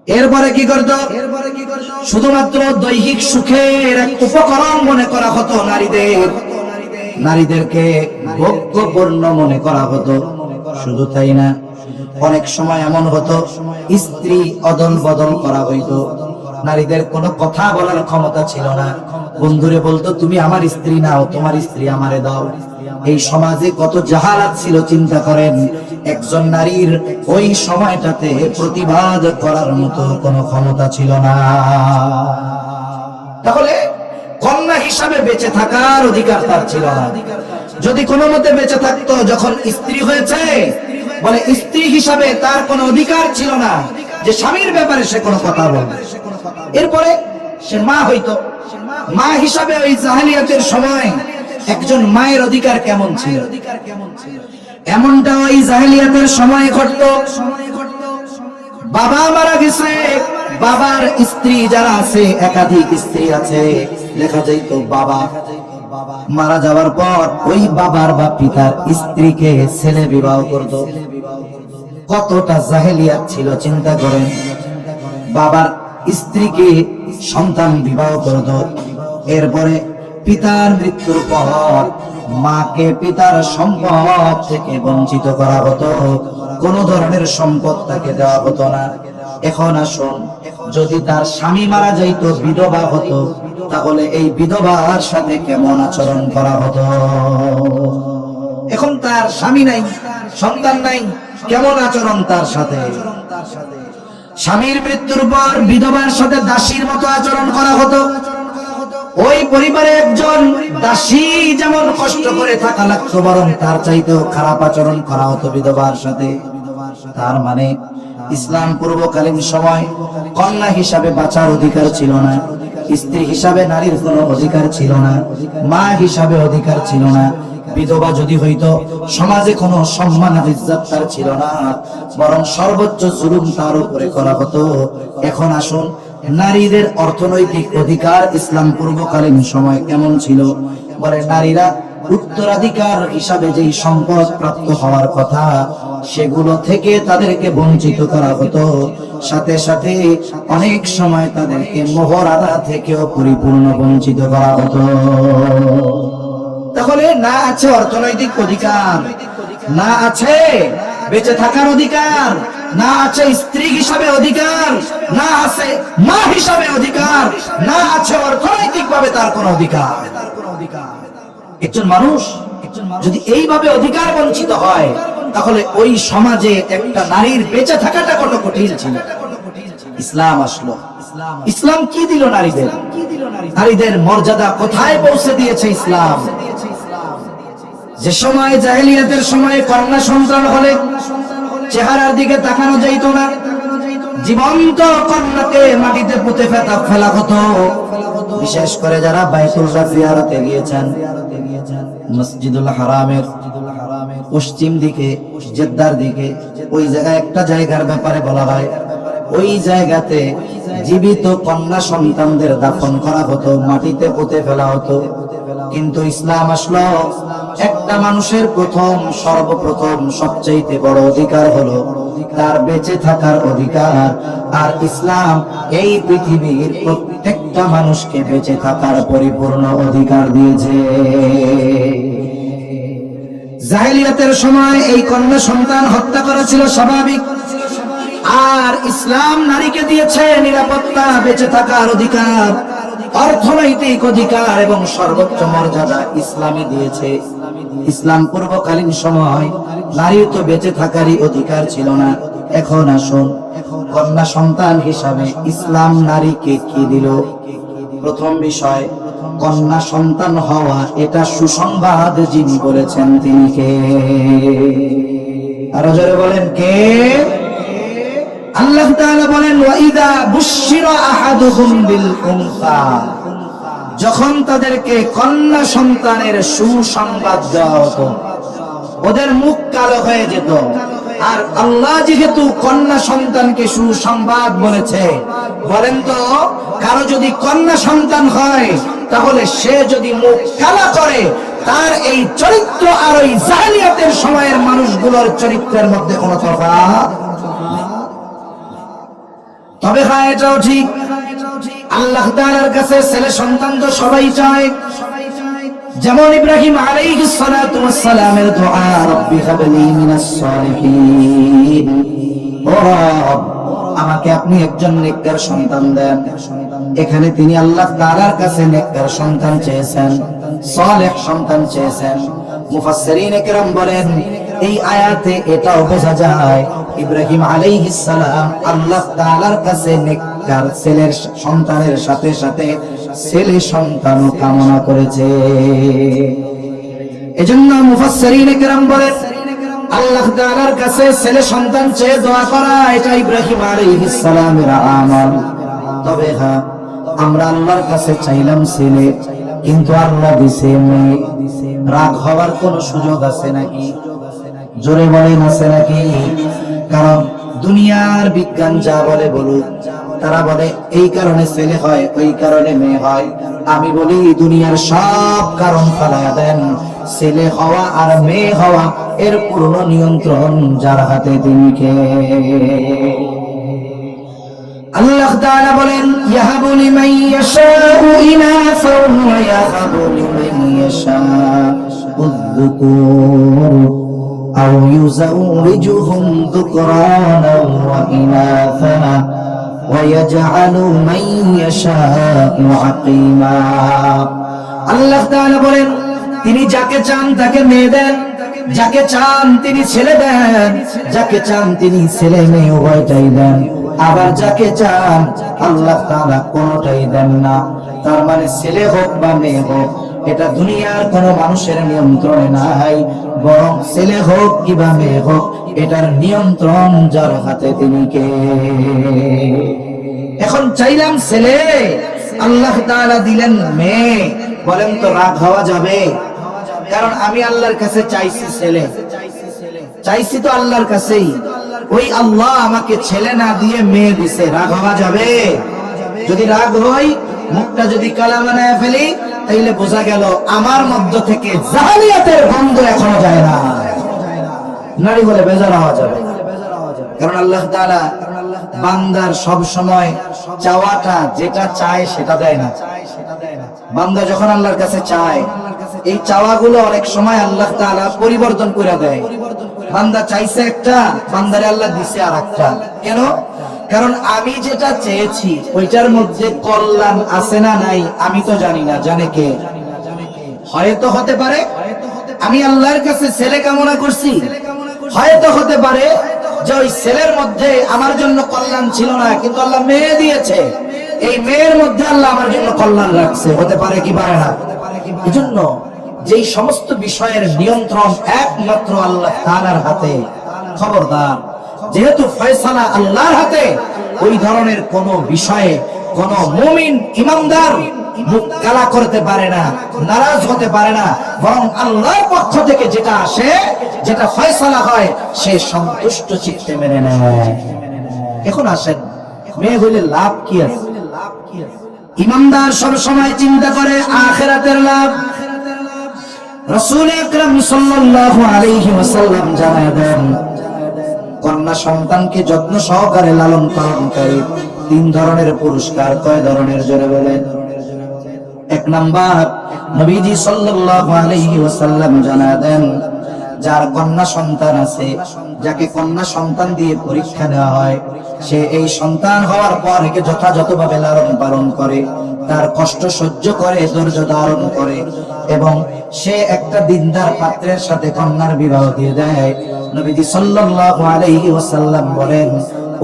এরপরে কি করত? শুধুমাত্র দৈহিক সুখের এক উপকরণ মনে করা হতো নারীদেরকে ভোগ্যপূর্ণ মনে করা হতো। শুধু তাই না, অনেক সময় এমন হতো স্ত্রী অদল বদল করা হইতো। নারীদের কোনো কথা বলার ক্ষমতা ছিল না। বন্ধুরে বলতো, তুমি আমার স্ত্রী নাও, তোমার স্ত্রী আমারে দাও। এই সমাজে কত জাহালাত ছিল চিন্তা করেন। একজন নারীর ওই সময়টাতে প্রতিবাদ করার মতো কোনো ক্ষমতা ছিল না। তাহলে কন্যা হিসাবে বেঁচে থাকার অধিকার তার ছিল না। যদি কোনো মতে বেঁচে থাকতো, যখন স্ত্রী হয়েছে, বলে স্ত্রী হিসাবে তার কোনো অধিকার ছিল না যে স্বামীর ব্যাপারে সে কোনো কথা বলবে। এরপরে সে মা হইতো। মা হিসাবে ওই জাহেলিয়াতের সময় একজন মায়ের অধিকার কেমন ছিল? এমনটা ওই জাহেলিয়াতের সময় ঘটতো। বাবা মারা গেছে, বাবার স্ত্রী যারা আছে, একাধিক স্ত্রী আছে, দেখা যাইতো বাবা মারা যাওয়ার পর ওই বাবার বা পিতার স্ত্রীকে ছেলে বিবাহ করত। কতটা জাহেলিয়াত ছিল চিন্তা করেন। বাবার স্ত্রীকে সন্তান বিবাহ করত। এরপরে পিতার মৃত্যুর পর মাকে পিতার সম্পদ থেকে বঞ্চিত করা হতো। কোন ধরনের সম্পদ তাকে দেওয়া হতো না। এখন আসুন, যদি তার স্বামী মারা যাইতো, বিধবা হতো, তাহলে এই বিধবার সাথে কেমন আচরণ করা হতো? এখন তার স্বামী নাই, সন্তান নাই, কেমন আচরণ তার সাথে? স্বামীর মৃত্যুর পর বিধবার সাথে দাসীর মতো আচরণ করা হতো। ওই পরিবারে একজন দাসী যেমন কষ্ট করে থাকা লাগতো, বরং তার চাইতেও খারাপ আচরণ করা হতো বিধবার সাথে। তার মানে ইসলাম পূর্বকালীন সময় কন্যা হিসাবে বাঁচার অধিকার ছিল না, স্ত্রী হিসাবে নারীর কোনো অধিকার ছিল না, মা হিসাবে অধিকার ছিল না। বিধবা যদি হইতো, সমাজে কোনো সম্মান ইজ্জত তার ছিল না, বরং সর্বোচ্চ জুলুম তার উপরে করা হতো। এখন আসুন, নারীদের অর্থনৈতিক অধিকার ইসলাম পূর্বকালীন সময় কেমন ছিল? বলে নারীরা উত্তরাধিকার হিসাবে যেই সম্পদ প্রাপ্ত হওয়ার কথা, সেগুলো থেকে তাদেরকে বঞ্চিত করা হতো। সাথে সাথে অনেক সময় তাদেরকে মোহরানা থেকেও পরিপূর্ণ বঞ্চিত করা হতো। তাহলে না আছে অর্থনৈতিক অধিকার, না আছে বেঁচে থাকার অধিকার, না আছে স্ত্রী হিসাবে অধিকার, না আছে মা হিসাবে অধিকার, না আছে অর্থনৈতিক ভাবে তার কোন অধিকার। একজন মানুষ যদি এইভাবে অধিকার বঞ্চিত হয়, তাহলে ওই সমাজে একটা নারীর বেঁচে থাকাটা কত কঠিন ছিল। ইসলাম আসলো, ইসলাম কি দিল নারীদের? নারীদের মর্যাদা কোথায় পৌঁছে দিয়েছে ইসলাম? যে সময় জাহেলিয়াতের সময় কন্যা সন্তান হলে চেহারার দিকে তাকানো যাইত না, জীবন্ত কন্যাকে মাটিতে পুঁতে ফেলা হতো। বিশেষ করে যারা বাইতুল্লাহ জিয়ারতে গিয়েছেন, মসজিদুল হারামের পশ্চিম দিকে, জেদ্দার দিকে, ওই জায়গায় একটা জায়গার ব্যাপারে বলা হয়, ওই জায়গাতে জীবিত কন্যা সন্তানদের দাফন করা হতো, মাটিতে পুঁতে ফেলা হতো। কিন্তু ইসলাম আসলো, একটা মানুষের সর্বপ্রথম সবচেয়ে বড় অধিকার হলো তার বেঁচে থাকার অধিকার। আর ইসলাম এই পৃথিবীর প্রত্যেকটা মানুষকে বেঁচে থাকার পরিপূর্ণ অধিকার দিয়েছে। জাহেলিয়াতের সময় এই কন্যা সন্তান হত্যা করা ছিল স্বাভাবিক, আর ইসলাম নারীকে দিয়েছে নিরাপত্তা, বেঁচে থাকার অধিকার। অর্থনৈতিক অধিকার এবং সর্বোচ্চ মর্যাদা ইসলামে দিয়েছে। ইসলাম পূর্বকালীন সময় নারীর তো বেঁচে থাকারই অধিকার ছিল না। এখন আসুন, কন্যা সন্তান হিসাবে ইসলাম নারীকে কি দিল? প্রথম বিষয়, কন্যা সন্তান হওয়া এটা সুসংবাদ। যিনি বলেছেন তিনি কে? আরো জোরে বলেন কে? আল্লাহ তাআলা বলেন, ওয়াইদা বুশিরা আহাদুহুম বিল উনসা, যখন তাদেরকে কন্যা সন্তানের সুসংবাদ দেওয়া হতো ওদের মুখ কালো হয়ে যেত। আর আল্লাহ যেহেতু কন্যা সন্তানকে সুসংবাদ বলেছে, বলেন তো কারো যদি কন্যা সন্তান হয় তাহলে সে যদি মুখ কালা করে, তার এই চরিত্র আর ওই জাহেলিয়াতের সময়ের মানুষগুলোর চরিত্রের মধ্যে কোনো তফাৎ? তবে হ্যাঁ, এটাও ঠিক, আল্লাহ তাআলার কাছে ছেলে সন্তান তো সবাই চায়। যেমন ইব্রাহিম আলাইহিস সালাতু ওয়াস সালামের দোয়া, রব্বি হাবলি মিনাস সালিহিন, ও রব আমাকে আপনি একজন নেককার সন্তান দেন। এখানে তিনি আল্লাহ তাআলার কাছে নেককার সন্তান চেয়েছেন, সালেহ সন্তান চেয়েছেন। মুফাসসিরিনে কেরাম বলেন, এই আয়াতে এটাও বোঝা যায় ইব্রাহিম আলাইহিস সালাম আল্লাহ তাআলার কাছে নেককার ছেলের সন্তানের সাথে সাথে ছেলে সন্তানও কামনা করেছে। এজন্য মুফাসসিরিনে কেরাম বলেন, আল্লাহ তাআলার কাছে ছেলে সন্তান চেয়ে দোয়া করা এটা ইব্রাহিম আলাইহিস সালামের আমল। তবে হ্যাঁ, আমরা আল্লাহর কাছে চাইলাম ছেলে, কিন্তু আল্লাহ দিছে মেয়ে। রাগ হওয়ার কোনো সুযোগ আছে নাকি? জোরে বলেন আছে নাকি? কারণ দুনিয়ার বিজ্ঞান যা বলে বলুক, তারা বলে এই কারণে ছেলে হয়, ওই কারণে মেয়ে হয়। আমি বলি দুনিয়ার সব কারণ ফালায়া দেন, ছেলে হওয়া আর মেয়ে হওয়া এর পূর্ণ নিয়ন্ত্রণ যার হাতে তিনি কে? আল্লাহ তাআলা বলেন, ইয়াহাবু লিমান ইয়াশাউ ইনাসান ওয়া ইয়াহাবু লিমান ইয়াশাউ যুকুর আও ইউযাউরিজুহুম যুকরানান ওয়া ইনাসা ওয়া ইয়াজআলু মান ইয়াশাউ আকিমা। আল্লাহ তাআলা বলেন, তিনি যাকে চান তাকে মেয়ে দেন, যাকে চান তিনি ছেলে দেন, যাকে চান তিনি ছেলে মেয়ে উভয়টাই দেন। আবার যাকে চান আল্লাহ তাআলা কোনটাই দেন না। তার মানে ছেলে হোক বা মেয়ে হোক, এটা দুনিয়ার কোনো মানুষের নিয়ন্ত্রণে নাই, বরং ছেলে হোক কিংবা মেয়ে হোক এটার নিয়ন্ত্রণ যার হাতে তিনি কে? এখন চাইলাম ছেলে, আল্লাহ তাআলা দিলেন মেয়ে, বলেন তো রাগ হওয়া যাবে? কারণ আমি আল্লাহর কাছে চাইছি ছেলে, চাইছি তো আল্লাহর কাছেই, ওই আল্লাহ আমাকে ছেলে না দিয়ে মেয়ে দিছে, রাগ হওয়া যাবে? যদি রাগ হয়, মুখটা যদি কালা বানায় ফেলি, তাইলে বোঝা গেল আমার মধ্য থেকে জাহেলিয়াতের গন্ধ এখনো যায় না। নারী বলে বেজার হওয়া যাবে, কারণ আল্লাহ তাআলা বান্দার সব সময় চাওয়াটা যেটা চায় সেটা দেয় না। বান্দা যখন আল্লাহর কাছে চায়, এই চাওয়াগুলো অনেক সময় আল্লাহ তাআলা পরিবর্তন করে দেয়। বান্দা চাইছে একটা, বান্দারে আল্লাহ দিছে আরেকটা। কেন? কারণ আমি যেটা চেয়েছি ওইটার মধ্যে কল্যাণ আছে না নাই আমি তো জানি না, জানে কে? হয়তো হতে পারে আমি আল্লাহর কাছে ছেলে কামনা করছি, হয়তো হতে পারে যে ওই ছেলের মধ্যে আমার জন্য কল্যাণ ছিল না, কিন্তু আল্লাহ মেয়ে দিয়েছে, এই মেয়ের মধ্যে আল্লাহ আমার জন্য কল্যাণ রাখছে। হতে পারে কি পারে না? এজন্য যেই সমস্ত বিষয়ের নিয়ন্ত্রণ একমাত্র আল্লাহ তাআলার হাতে, খবরদার, যেহেতু ফয়সালা আল্লাহর হাতে, ওই ধরনের কোন বিষয়ে কোন মুমিন ইমানদার মুখ কালা করতে পারে না, নারাজ হতে পারে না, বরং আল্লাহর পক্ষ থেকে যেটা আসে, যেটা ফয়সালা হয়, সে সন্তুষ্ট চিত্তে মেনে নেয়। এখন আসেন, মেয়ে হইলে লাভ কি আছে? ইমানদার সব সময় চিন্তা করে আখিরাতের লাভ। রাসূল আকরাম সাল্লাল্লাহু আলাইহি ওয়াসাল্লাম জানায় দেন, কন্যা সন্তানকে যত্ন সহকারে লালন পালনকারী 3 ধরনের পুরস্কার। কয় ধরনের? জোরে বলেন। 1 নাম্বার, নবীজি সাল্লাল্লাহু আলাইহি ওয়াসাল্লাম জানায় দেন, যার কন্যা সন্তান আছে, যাকে কন্যা সন্তান দিয়ে পরীক্ষা দেওয়া হয়, সে এই সন্তান হওয়ার পর একে যথাযথভাবে লালন পালন করে, তার কষ্ট সহ্য করে, ধৈর্য ধারণ করে, এবং সে একটা দিনদার পাত্রের সাথে কন্যার বিবাহ দিয়ে দেয়। নবীজি সাল্লাল্লাহু আলাইহি ওয়াসাল্লাম বলেন,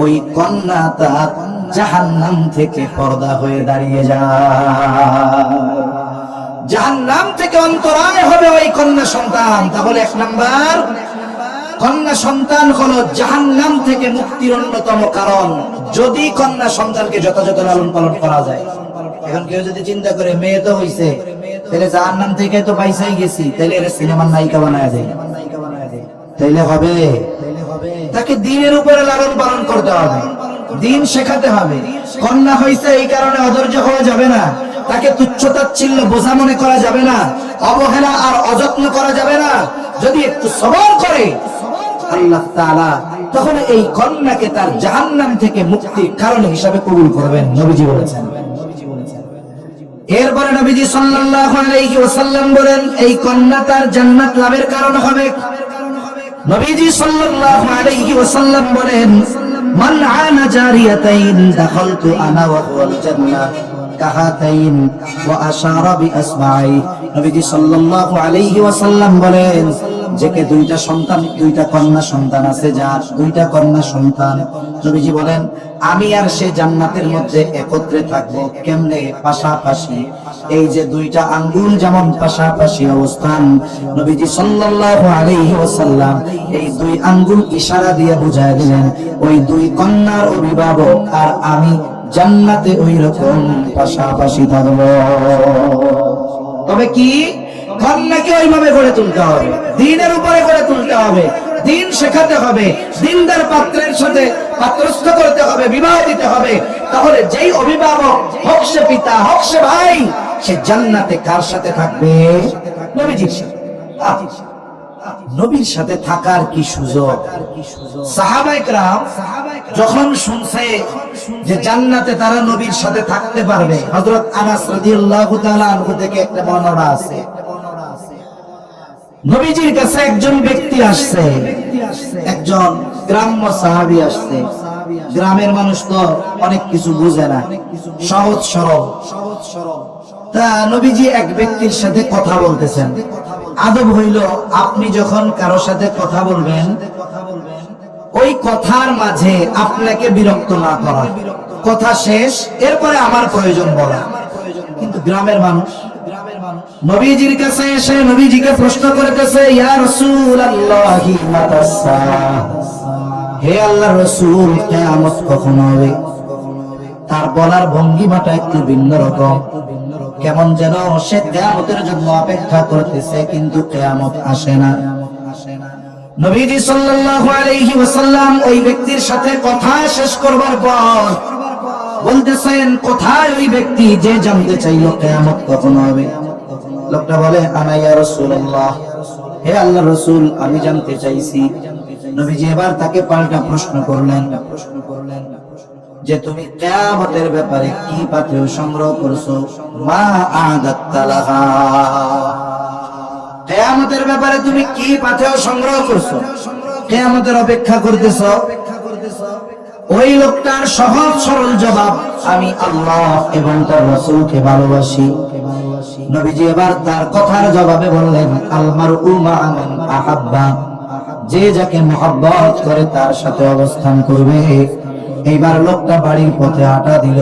ওই কন্যা তার জাহান্নাম থেকে পর্দা হয়ে দাঁড়িয়ে যায়। জাহান্নাম থেকে অন্তরায় হবে ওই কন্যা সন্তান। তাহলে এক নাম্বার, কন্যা সন্তান হলো জাহান্নাম থেকে মুক্তির অন্যতম কারণ, যদি কন্যা সন্তানকে যথাযথ লালন পালন করা যায়। এখন কেউ যদি চিন্তা করে মেয়ে তো হইছে, তাহলে জাহান্নাম থেকে তো পয়সাই গেছি, তাহলে এর সিনেমার নায়িকা বানায় দেয়, তাইলে হবে? তাকে দ্বীনের উপরে লালন পালন করতে হবে, দ্বীন শেখাতে হবে। কন্যা হইছে এই কারণে অধৈর্য হওয়া যাবে না, তাকে তুচ্ছতাচ্ছিল্য বোঝা মনে করা যাবে না, অবহেলা আর অযত্ন করা যাবে না। যদি একটু সবর করে আল্লাহ তাআলা তখন এই কন্যাকে তার জাহান্নাম থেকে মুক্তির কারণ হিসাবে কবুল করবেন, নবীজি বলেছেন। এরপরে নবীজি সাল্লাল্লাহু আলাইহি ওয়াসাল্লাম বলেন, এই কন্যা তার জান্নাত লাভের কারণ হবে। নবীজি সাল্লাল্লাহু আলাইহি ওয়াসাল্লাম বলেন, মান আনা জারিয়াতাইন দাখালতু আনা ওয়া হুয়াল জান্নাহ কাহাতাইন ওয়া আশারা বিআসমাই। নবীজি সাল্লাল্লাহু আলাইহি ওয়াসাল্লাম বলেন, যেকে দুইটা সন্তান, দুইটা কন্যা সন্তান আছে, যার দুইটা কন্যা সন্তান, নবীজি বলেন আমি আর সে জান্নাতের মধ্যে একত্রে থাকবো। কেমনে? পাশাপাশি। এই যে দুইটা আঙ্গুল যেমন পাশাপাশি অবস্থান, নবীজি সাল্লাল্লাহু আলাইহি ওয়াসাল্লাম এই দুই আঙ্গুল ইশারা দিয়ে বুঝায় দিলেন, ওই দুই কন্যার অভিভাবক আর আমি জান্নাতে ওই রকম পাশাপাশি থাকবো। তবে কি? কন্যাকে ওইভাবে গড়ে তুলতে হবে, দ্বীনের উপরে গড়ে তুলতে হবে, দ্বীন শেখাতে হবে, দ্বীনদার পাত্রের সাথে পাত্রস্থ করতে হবে, বিবাহ দিতে হবে। তাহলে যেই অভিভাবক, হোক সে পিতা, হোক সে ভাই, সে জান্নাতে কার সাথে থাকবে? নবীজির সাথে। নবীর সাথে থাকার কি সুযোগ! সাহাবায়ে কেরাম যখন শুনছে যে জান্নাতে তারা নবীর সাথে থাকতে পারবে, হযরত আনাস রাদিয়াল্লাহু তাআলা আনহু থেকে একটা বর্ণনা আছে, নবীজির কাছে একজন ব্যক্তি আসছে, একজন গ্রাম্য সাহাবী আসছে। গ্রামের মানুষ তো অনেক কিছু বুঝে না, সহজ সরল। তা নবীজি এক ব্যক্তির সাথে কথা বলতেছেন। আদব হইল, আপনি যখন কারো সাথে কথা বলবেন, ওই কথার মাঝে আপনাকে বিরক্ত না করা, কথা শেষ, এরপরে আমার প্রয়োজন বলা। কিন্তু গ্রামের মানুষ নবীজির কাছে এসে নবীজিকে প্রশ্ন করতেছে, ইয়া রাসূলুল্লাহি মাতাসা, হে আল্লাহর রাসূল, কিয়ামত কখন হবে? তার বলার ভঙ্গিমাটা একটু ভিন্ন রকম, কেমন যেন সে কিয়ামতের জন্য অপেক্ষা করতেছে, কিন্তু কিয়ামত আসে না। নবীজি সাল্লাল্লাহু আলাইহি ওয়াসাল্লাম ওই ব্যক্তির সাথে কথা শেষ করবার পর বলতেছেন, কোথায় ওই ব্যক্তি যে জানতে চাইল কিয়ামত কখন হবে? লোকটা বলে, আনা ইয়া রাসূলুল্লাহ, হে আল্লাহর রাসূল, আমি জানতে চাইছি। নবীজি এবার তাকে পাল্টা প্রশ্ন করলেন যে তুমি কিয়ামতের ব্যাপারে কি পাথেয় সংগ্রহ করছো? মা আ'দাত্তা লাহা, কিয়ামতের ব্যাপারে তুমি কি পাথেয় সংগ্রহ করছো, কিয়ামতের অপেক্ষা করতেছো? ওই লোকটার সহজ সরল জবাব, আমি আল্লাহ এবং তার রাসূলকে ভালোবাসি। নবীজি এবার তার কথার জবাবে বললেন, আল মারউ মা'a মান আহাব্বা, যে যাকে মহব্বত করে তার সাথে অবস্থান করবে। এইবার লোকটা বাড়ির পথে হাঁটা দিল।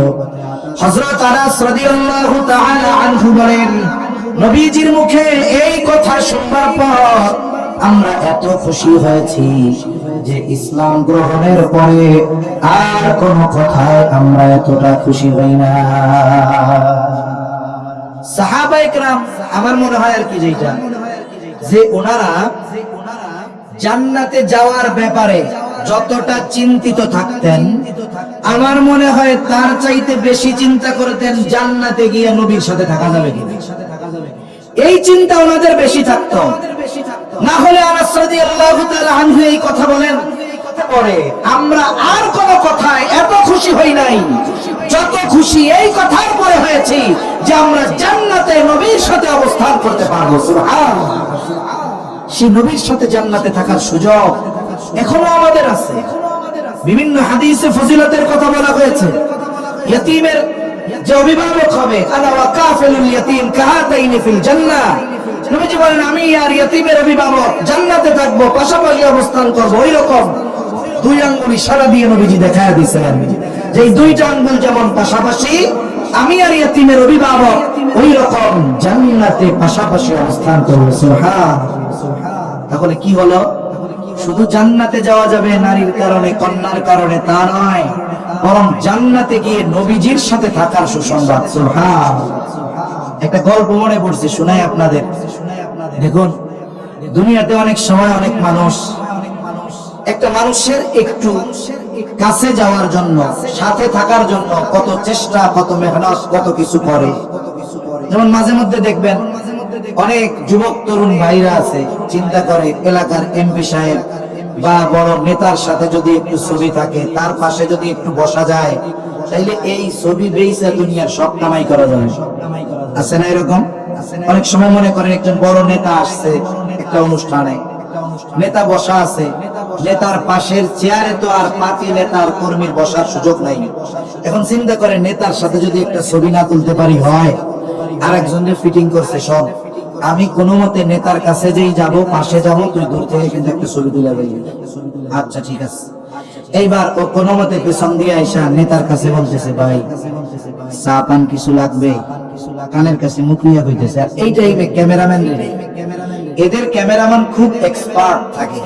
হযরত আনাস রাদিয়াল্লাহু তাআলা আনহু বলেন, নবীজির মুখে এই কথা শুনবার পর আমরা এত খুশি হয়েছি যে ইসলাম গ্রহণের পরে আর কোন কথায় আমরা এতটা খুশি হই না। সাহাবায়ে কেরাম, আমার মনে হয় আর কি যেটা, যে ওনারা জান্নাতে যাওয়ার ব্যাপারে যতটা চিন্তিত থাকতেন, আমার মনে হয় তার চাইতে বেশি চিন্তা করতেন জান্নাতে গিয়ে নবীর সাথে থাকা যাবে কিনা। এই চিন্তা ওনাদের বেশি থাকতো। না হলে আনাস রাদিয়াল্লাহু তাআলা আনহু এই কথা বলেন পরে আমরা আর কোন কথায় এত খুশি হই নাই যত খুশি এই কথার পরে হয়েছি যে আমরা জান্নাতে নবীর সাথে অবস্থান করতে পারবো। সুবহানাল্লাহ। সেই নবীর সাথে জান্নাতে থাকার সুযোগ এখনো আমাদের আছে। বিভিন্ন হাদিসে ফজিলতের কথা বলা হয়েছে। ইয়তীমের যে অভিভাবক হবে, আনা ওয়া কাফিলুল ইয়তীম কাহাতাইনি ফিল জান্নাহ, নবীজি বলেন আমি আর ইয়তীমের অভিভাবক জান্নাতে থাকবো, পাশাপাশি অবস্থান করব। ওই রকম দুই আঙ্গুল ইশারা দিয়ে নবীজি দেখায় দিয়েছেন যে এই দুইটা আঙ্গুল যেমন পাশাপাশি, আমি আর ইয়তীমের অভিভাবক ওই রকম জান্নাতে পাশাপাশি অবস্থান করব। সুবহানাল্লাহ। তাহলে কি হলো? শুধু জান্নাতে যাওয়া যাবে নারীর কারণে, কন্যার কারণে তা নয়, বরং জান্নাতে গিয়ে নবীজির সাথে থাকার সুসংবাদ। সুবহানাল্লাহ। একটা গল্প মনে পড়ছে, শোনাই আপনাদের। দেখুন, দুনিয়াতে অনেক সময় অনেক মানুষ একটা মানুষের একটু কাছে যাওয়ার জন্য, সাথে থাকার জন্য কত চেষ্টা, কত মেহনত, কত কিছু করে। যেমন মাঝে মধ্যে দেখবেন অনেক যুবক তরুণ ভাইরা আছে, চিন্তা করে এলাকার এমপি সাহেব বা বড় নেতার সাথে যদি একটু ছবি থাকে, তার পাশে যদি একটু বসা যায়, তাইলে এই ছবি বেইসা দুনিয়ার সব কামাই করা যায়। আছে না এরকম? অনেক সময় মনে করেন একজন বড় নেতা আসছে একটা অনুষ্ঠানে, নেতা বসা আছে, নেতার পাশের চেয়ারে তো আর পাতি নেতার কর্মীর বসার সুযোগ নাই। এখন চিন্তা করে নেতার সাথে যদি একটা ছবি না তুলতে পারি হয়, আর একজনের ফিটিং করছে সব, আমি কোনো মতে নেতার কাছে যেই যাব, পাশে যাব, তুই দূর থেকে কিন্তু একটা ছবি তুলে দেবি। আচ্ছা ঠিক আছে। এইবার ও কোনো মতে পেছন দিয়ে আইসা নেতার কাছে বলতেছে, ভাই চা পান কিছু লাগবে, কানের কাছে মুখ নিয়ে হইতেছে। আর এই টাইমে ক্যামেরাম্যান, এদের ক্যামেরাম্যান খুব এক্সপার্ট থাকে,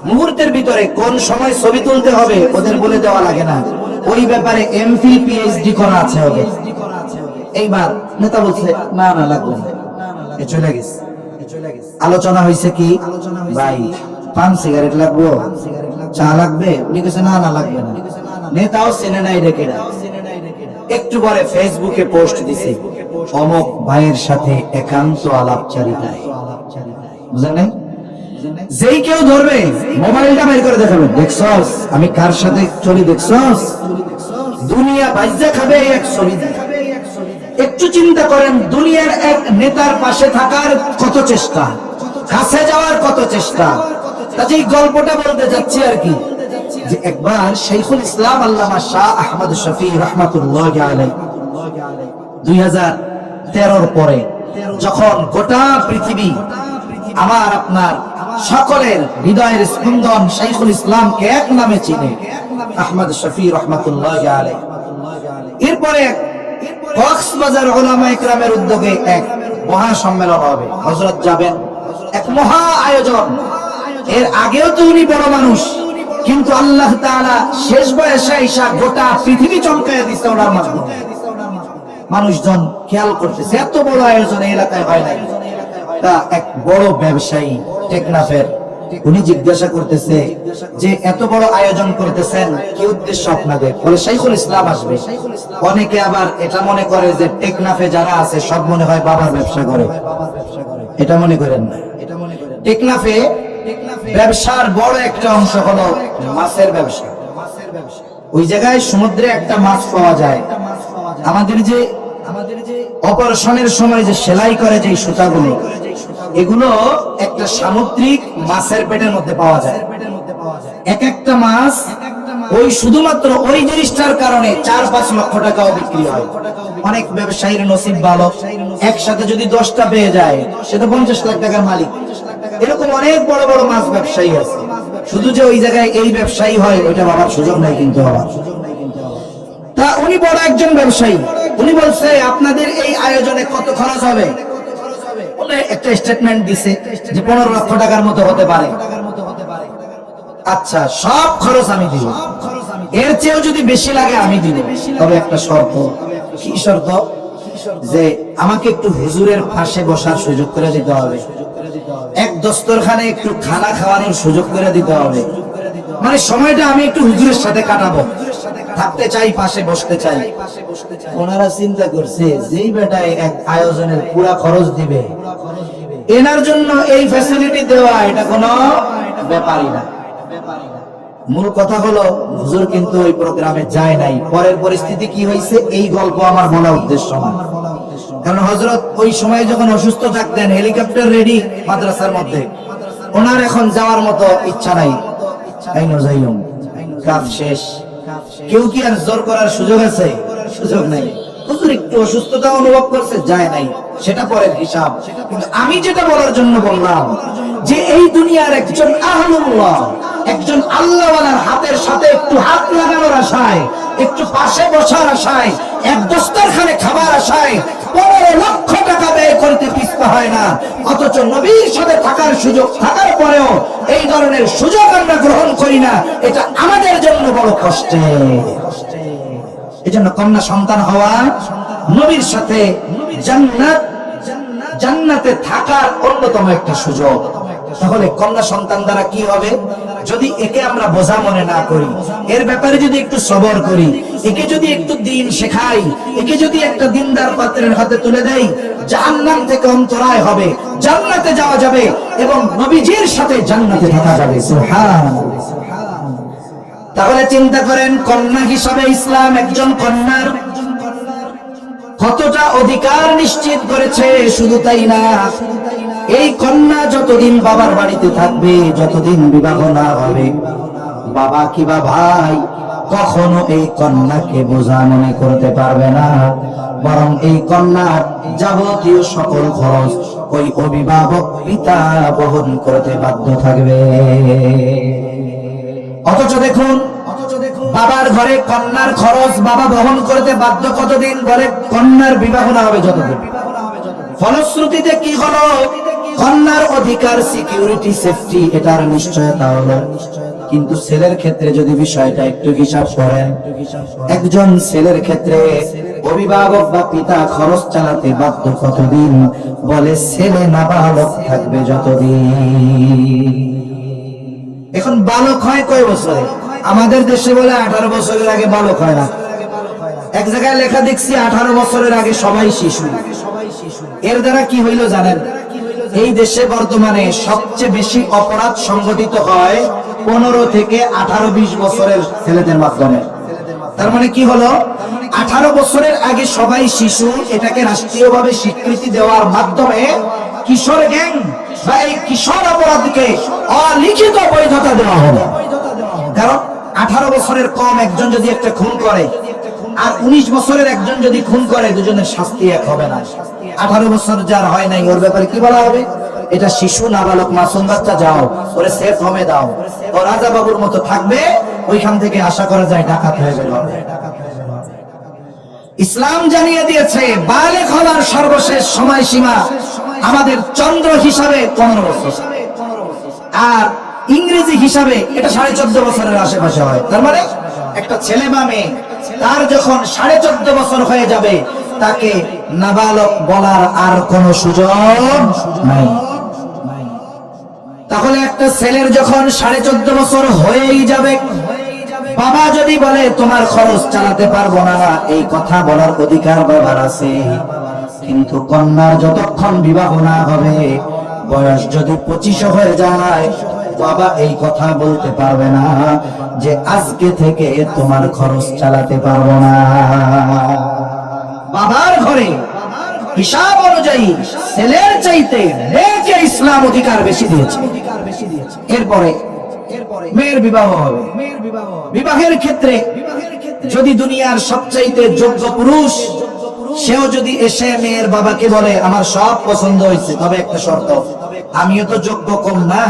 মুহূর্তের ভিতরে কোন সময় ছবি তুলতে হবে ওদের বলে দেওয়া লাগে না, ওই ব্যাপারে এমফিল পিএইচডি করা আছে ওদের। এইবার নেতা বলছে না না লাগবে না, চলে গেছে। আলোচনা হয়েছে কি, ভাই পান সিগারেট লাগবো, চা লাগবে, উনি কাছে না না লাগবে না। নেতাও চেনে নাই রেখে একটু পরে ফেসবুকে পোস্ট দিছে, অমক ভাইয়ের সাথে একান্ত আলাপচারিতায়। বুঝলেন? যেই কেউ ধরবে মোবাইলটা বের করে দেখাবেন, দেখছস আমি কার সাথে চলি, দেখছস, দুনিয়া বাইজা খাবে এক ছবি। একটু চিন্তা করেন, দুনিয়ার এক নেতার পাশে থাকার কত চেষ্টা, কাছে যাওয়ার কত চেষ্টা। কাজেই গল্পটা বলতে যাচ্ছি আর কি, যে একবার শাইখুল ইসলাম আল্লামা শাহ আহমদ শফি রাহমাতুল্লাহি আলাইহি 2013 পরে যখন গোটা পৃথিবী আমার আপনার সকলের হৃদয়ের স্পন্দন শাইখুল ইসলামকে এক নামে চিনে, আহমদ শফি রাহমাতুল্লাহি আলাইহি, এরপরে কক্সবাজার উলামা ইকরামের উদ্যোগে এক মহা সম্মেলন হবে, হযরত যাবেন, এক মহা আয়োজন। এর আগেও তো উনি বড় মানুষ, কিন্তু আল্লাহ তাআলা শেষ বয়সে এসে গোটা পৃথিবী চমকায় দিয়েছে ওনার মাধ্যমে। মানুষজন খেয়াল করতেছে এত বড় আয়োজন এই এলাকায় হয় নাই। তা এক বড় ব্যবসায়ী টেকনাফের, উনি জিজ্ঞাসা করতেছে যে এত বড় আয়োজন করতেছেন, কি উদ্দেশ্য আপনাদের? বলে শাইখুল ইসলাম আসবে। অনেকে আবার এটা মনে করে যে টেকনাফে যারা আছে সব মনে হয় বাবার ব্যবসা করে, এটা মনে করেন না। টেকনাফে ব্যবসার বড় একটা অংশ হলো মাছের ব্যবসা। ওই জায়গায় সমুদ্রে একটা মাছ পাওয়া যায়, আমাদের যে অপারেশনের সময় যে সেলাই করে যে সুতাগুলো, এগুলো একটা সামুদ্রিক মাছের পেটের মধ্যে পাওয়া যায়। এক একটা মাছ ওই শুধুমাত্র ওই জিনিসটার কারণে 4-5 লক্ষ টাকাও বিক্রি হয়। অনেক ব্যবসায়ীর নসিব ভালো, একসাথে যদি 10টা পেয়ে যায় সে তো 50 লাখ টাকার মালিক। এরকম অনেক বড় বড় মাছ ব্যবসায়ী আছে। শুধু যে ওই জায়গায় এই ব্যবসায়ী হয় ওইটা ভাবার সুযোগ নাই, কিন্তু তা উনি বড় একজন ব্যবসায়ী। উনি বলছে আপনাদের এই আয়োজনে কত খরচ হবে? একটা স্টেটমেন্ট দিছে যে 15 লক্ষ টাকার মতো হতে পারে। আচ্ছা, সব খরচ আমি দিব, এর চেয়েও যদি বেশি লাগে আমি দিব, তবে একটা শর্ত। কি শর্ত? যে আমাকে একটু হুজুরের পাশে বসার সুযোগ করে দিতে হবে, এক দস্তরখানে একটু খানা খাওয়ানোর সুযোগ করে দিতে হবে। মানে সময়টা আমি একটু হুজুরের সাথে কাটাবো, থাকতে চাই, পাশে বসতে চাই। ওনারা চিন্তা করছে যেই বেটায় এক আয়োজনের পুরা খরচ দিবে, এনার জন্য এই ফ্যাসিলিটি দেওয়া এটা কোনো ব্যাপারই না। মূল কথা হলো হুজুর কিন্তু ওই প্রোগ্রামে যায় নাই। পরের পরিস্থিতি কি হয়েছে এই গল্প আমার বলা উদ্দেশ্য না, কারণ হযরত ওই সময় যখন অসুস্থ থাকতেন হেলিকপ্টার রেডি মাদ্রাসার মধ্যে, ওনার এখন যাওয়ার মতো ইচ্ছা নাই, কাজ শেষ। কেউ কি আর জোর করার সুযোগ আছে? সুযোগ নাই। হুজুর একটু অসুস্থতা অনুভব করছে, যায় নাই, সেটা পরের হিসাব। কিন্তু আমি যেটা বলার জন্য বললাম যে এই দুনিয়ার একজন আহলুল্লাহ, একজন আল্লাহওয়ালার হাতের সাথে একটু হাত লাগানোর আশায়, একটু পাশে বসার আশায়, এক দস্তরখানে খাবার আশায় 15 লক্ষ টাকা ব্যয় করতে পিছপা হয় না। অথচ নবীর সাথে থাকার সুযোগ থাকার পরেও এই ধরনের সুযোগ আমরা গ্রহণ করি না। এটা আমাদের জন্য বড় কষ্টের। এজন্য কন্যা সন্তান হওয়া নবীর সাথে জান্নাতে থাকার অন্যতম একটা সুযোগ। তাহলে কন্যা সন্তান দ্বারা কি হবে? যদি একে আমরা বোঝা মনে না করি, এর ব্যাপারে যদি একটু সবর করি, একে যদি একটু দিন শেখাই, একে যদি একটা দিনদার পাত্রের হাতে তুলে দেই, জাহান্নাম থেকে অন্তরায় হবে, জান্নাতে যাওয়া যাবে এবং নবীজির সাথে জান্নাতে থাকা যাবে। সুবহানাল্লাহ। তাহলে চিন্তা করেন, কন্যা হিসাবে ইসলাম একজন কন্যার কতটা অধিকার নিশ্চিত করেছে। শুধু তাই না, এই কন্যা যতদিন বাবার বাড়িতে থাকবে, যতদিন বিবাহ না হবে, বাবা কিবা ভাই কখনো এই কন্যাকে বোঝা মনে করতে পারবে না, বরং এই কন্যার যাবতীয় সকল খরচ ওই অভিভাবক পিতা বহন করতে বাধ্য থাকবে। অথচ দেখুন, বাবার ঘরে কন্যার খরচ বাবা বহন করতে বাধ্য কতদিন? বলে কন্যার বিবাহ না হবে যতদিন। ফলশ্রুতিতে কি হলো? কন্যার অধিকার, সিকিউরিটি, সেফটি, এটার নিশ্চয়তা হলো। কিন্তু ছেলের ক্ষেত্রে যদি বিষয়টা একটু হিসাব করেন, একজন ছেলের ক্ষেত্রে অভিভাবক বা পিতা খরচ চালাতে বাধ্য কতদিন? বলে ছেলে নাবালক থাকবে যতদিন। এখন বালক হয় কয় বছরে? আমাদের দেশে বলে 18 বছরের আগে বালক হয় না। এক জায়গায় লেখা দেখছি 18 বছরের আগে সবাই শিশু। এর দ্বারা কি হইল জানেন? এই দেশে বর্তমানে সবচেয়ে বেশি অপরাধ সংগঠিত হয় 15 থেকে 18-20 বছরের ছেলেদের মাধ্যমে। তার মানে কি হলো? 18 বছরের আগে সবাই শিশু, এটাকে রাষ্ট্রীয়ভাবে স্বীকৃতি দেওয়ার মাধ্যমে কিশোর গ্যাং বা এই কিশোর অপরাধকে অলিখিত বৈধতা দেওয়া হলো। কারণ 18 বছরের কম একজন যদি একটা খুন করে আর 19 বছরের একজন যদি খুন করে, দুজনের শাস্তি এক হবে না। 18 বছর যার হয় নাই, ওর ব্যাপারে কি বলা হবে? এটা শিশু, নাবালক, মাসুম বাচ্চা, যাও ওরে সেফ হোমে দাও, ও রাজা বাবুর মতো থাকবে। ওইখান থেকে আশা করা যায় ডাকাত হয়ে গেল। ইসলাম জানিয়ে দিয়েছে বালেগ হওয়ার সর্বশেষ সময়সীমা আমাদের চন্দ্র হিসাবে 15 বছর, আর ইংরেজি হিসাবে এটা 14.5 বছরের আশেপাশে হয়। তার মানে একটা ছেলে বা মেয়ে তার যখন 14.5 বছর হয়ে যাবে, তাকে নাবালক বলার আর কোনো সুযোগ নাই। তাহলে একটা ছেলের যখন 14.5 বছর হয়েই যাবে, বাবা যদি বলে তোমার খরচ চালাতে পারবো না, এই কথা বলার অধিকার বাবার আছে। কিন্তু কন্যার যতক্ষণ বিবাহ না হবে, বয়স যদি 25 হয়ে যায়, বাবা এই কথা বলতে পারবে না যে আজকে থেকে তোমার খরচ চালাতে পারবো না। বাবার ঘরে হিসাব অনুযায়ী ছেলের চাইতে মেয়েকে ইসলাম অধিকার বেশি দিয়েছে। এরপরে মেয়ের বিবাহ হবে। বিবাহের ক্ষেত্রে যদি দুনিয়ার সবচাইতে যোগ্য পুরুষ সেও যদি এসে মেয়ের বাবাকে বলে আমার সব পছন্দ হয়েছে, তবে একটা শর্ত, আমিও তো যোগ্য কম না,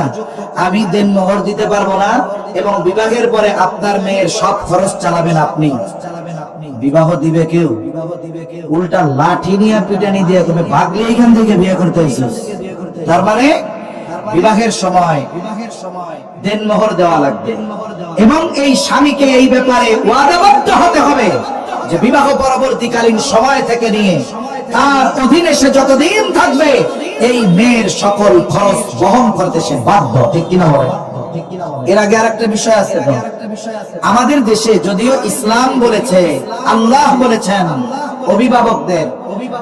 আমি দেনমোহর দিতে পারবো না এবং বিবাহের পরে আপনার মেয়ের সব খরচ চালাবেন আপনি। বিবাহ দিবে কেউ? উল্টা লাঠি নিয়ে পিটানি দিয়ে তবে ভাগলে এখান থেকে বিয়ে করতে হয়েছে। তার মানে বিবাহের সময় দেনমোহর দেওয়া লাগবে এবং এই স্বামীকে এই ব্যাপারে ওয়াদাবদ্ধ হতে হবে যে বিবাহ পরবর্তীকালীন সময় থেকে নিয়ে তার অধীনে সে যতদিন থাকবে এই মেয়ের সকল খরচ বহন করতে সে বাধ্য। ঠিক কিনা বলে? এর আগে আরেকটা বিষয় আছে তো, আমাদের দেশে যদিও ইসলাম বলেছে, আল্লাহ বলেছেন অভিভাবকদের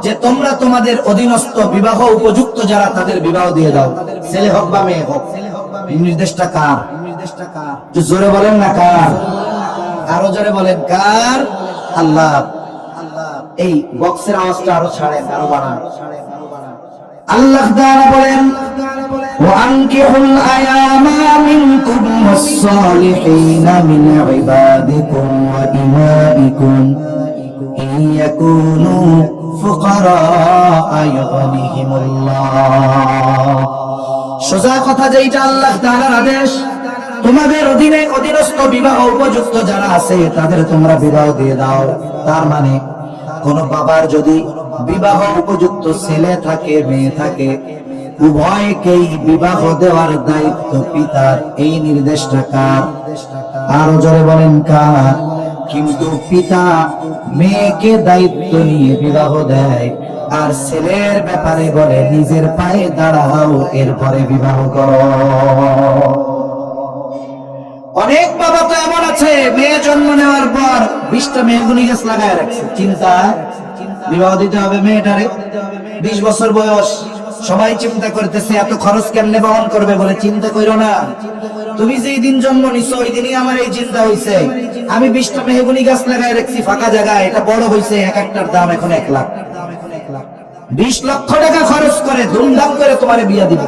যে তোমরা তোমাদের অধীনস্থ বিবাহ উপযুক্ত যারা তাদের বিবাহ দিয়ে দাও, ছেলে হোক বা মেয়ে হোক। নির্দেশটা কার? জোরে বলেন না কার? আরো জোরে বলেন কার? আল্লাহ। এই বক্সের আওয়াজটা আরো ছাড়েন, আরো বাড়ান। আল্লাহ তাআলা বলেন وأنكحوا الأيام منكم والصالحين من عبادكم وإمائكم إن يكونوا فقراء يغنيهم الله সোজা কথা যেটা আল্লাহ তাআলার আদেশ তোমাদের অধীনে অধীনস্থ বিবাহ উপযুক্ত যারা আছে তাদের তোমরা বিবাহ দিয়ে দাও। তার মানে কোন বাবার যদি বিবাহ উপযুক্ত ছেলে থাকে মেয়ে থাকে উভয়কেই বিবাহ দেওয়ার দায়িত্ব পিতার। এই নির্দেশটা কার? আরো জোরে বলেন কার? কিন্তু পিতা মেয়েকে দায়িত্ব নিয়ে বিবাহ দেয় আর ছেলের ব্যাপারে বলে নিজের পায়ে দাঁড়াও এরপরে বিবাহ করো। অনেক বাবা তো এমন আছে মেয়ে জন্ম নেওয়ার পর 20টা মেহগুনি গাছ লাগায় রাখছে, চিন্তা বিবাহ দিতে হবে মেয়েটারে। 20 বছর বয়স, সবাই চিন্তা করতেছে এত খরচ কেমনে বহন করবে, বলে চিন্তা করো না, তুমি যেই দিন জন্ম নিছো ওই দিনই আমার এই চিন্তা হইছে। আমি 20টা মেহগুনি গাছ লাগায় রাখছি ফাঁকা জায়গায়, এটা বড় হইছে, এক একটার দাম এখন 1 লাখ। 20 লক্ষ টাকা খরচ করে ধুমধাম করে তোমারে বিয়া দিবে।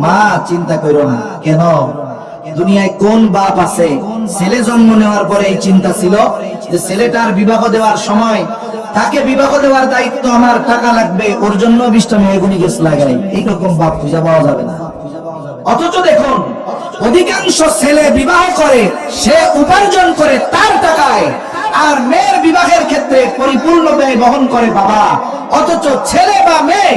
মা চিন্তা করো না। কেন? দুনিয়ায় কোন বাপ আছে ছেলে জন্ম নেওয়ার পরে এই চিন্তা ছিল যে ছেলেটার বিবাহ দেওয়ার সময় তাকে বিবাহ দেওয়ার দায়িত্ব আমার, টাকা লাগবে, ওর জন্য 20টা মেহগুনি গাছ লাগাই? এইরকম বাপ খুঁজে পাওয়া যাবে না। অথচ দেখুন অধিকাংশ ছেলে বিবাহ করে সে উপার্জন করে তার টাকায়, আর মেয়ের বিবাহের ক্ষেত্রে পরিপূর্ণ ব্যয় বহন করে বাবা। অথচ ছেলে বা মেয়ে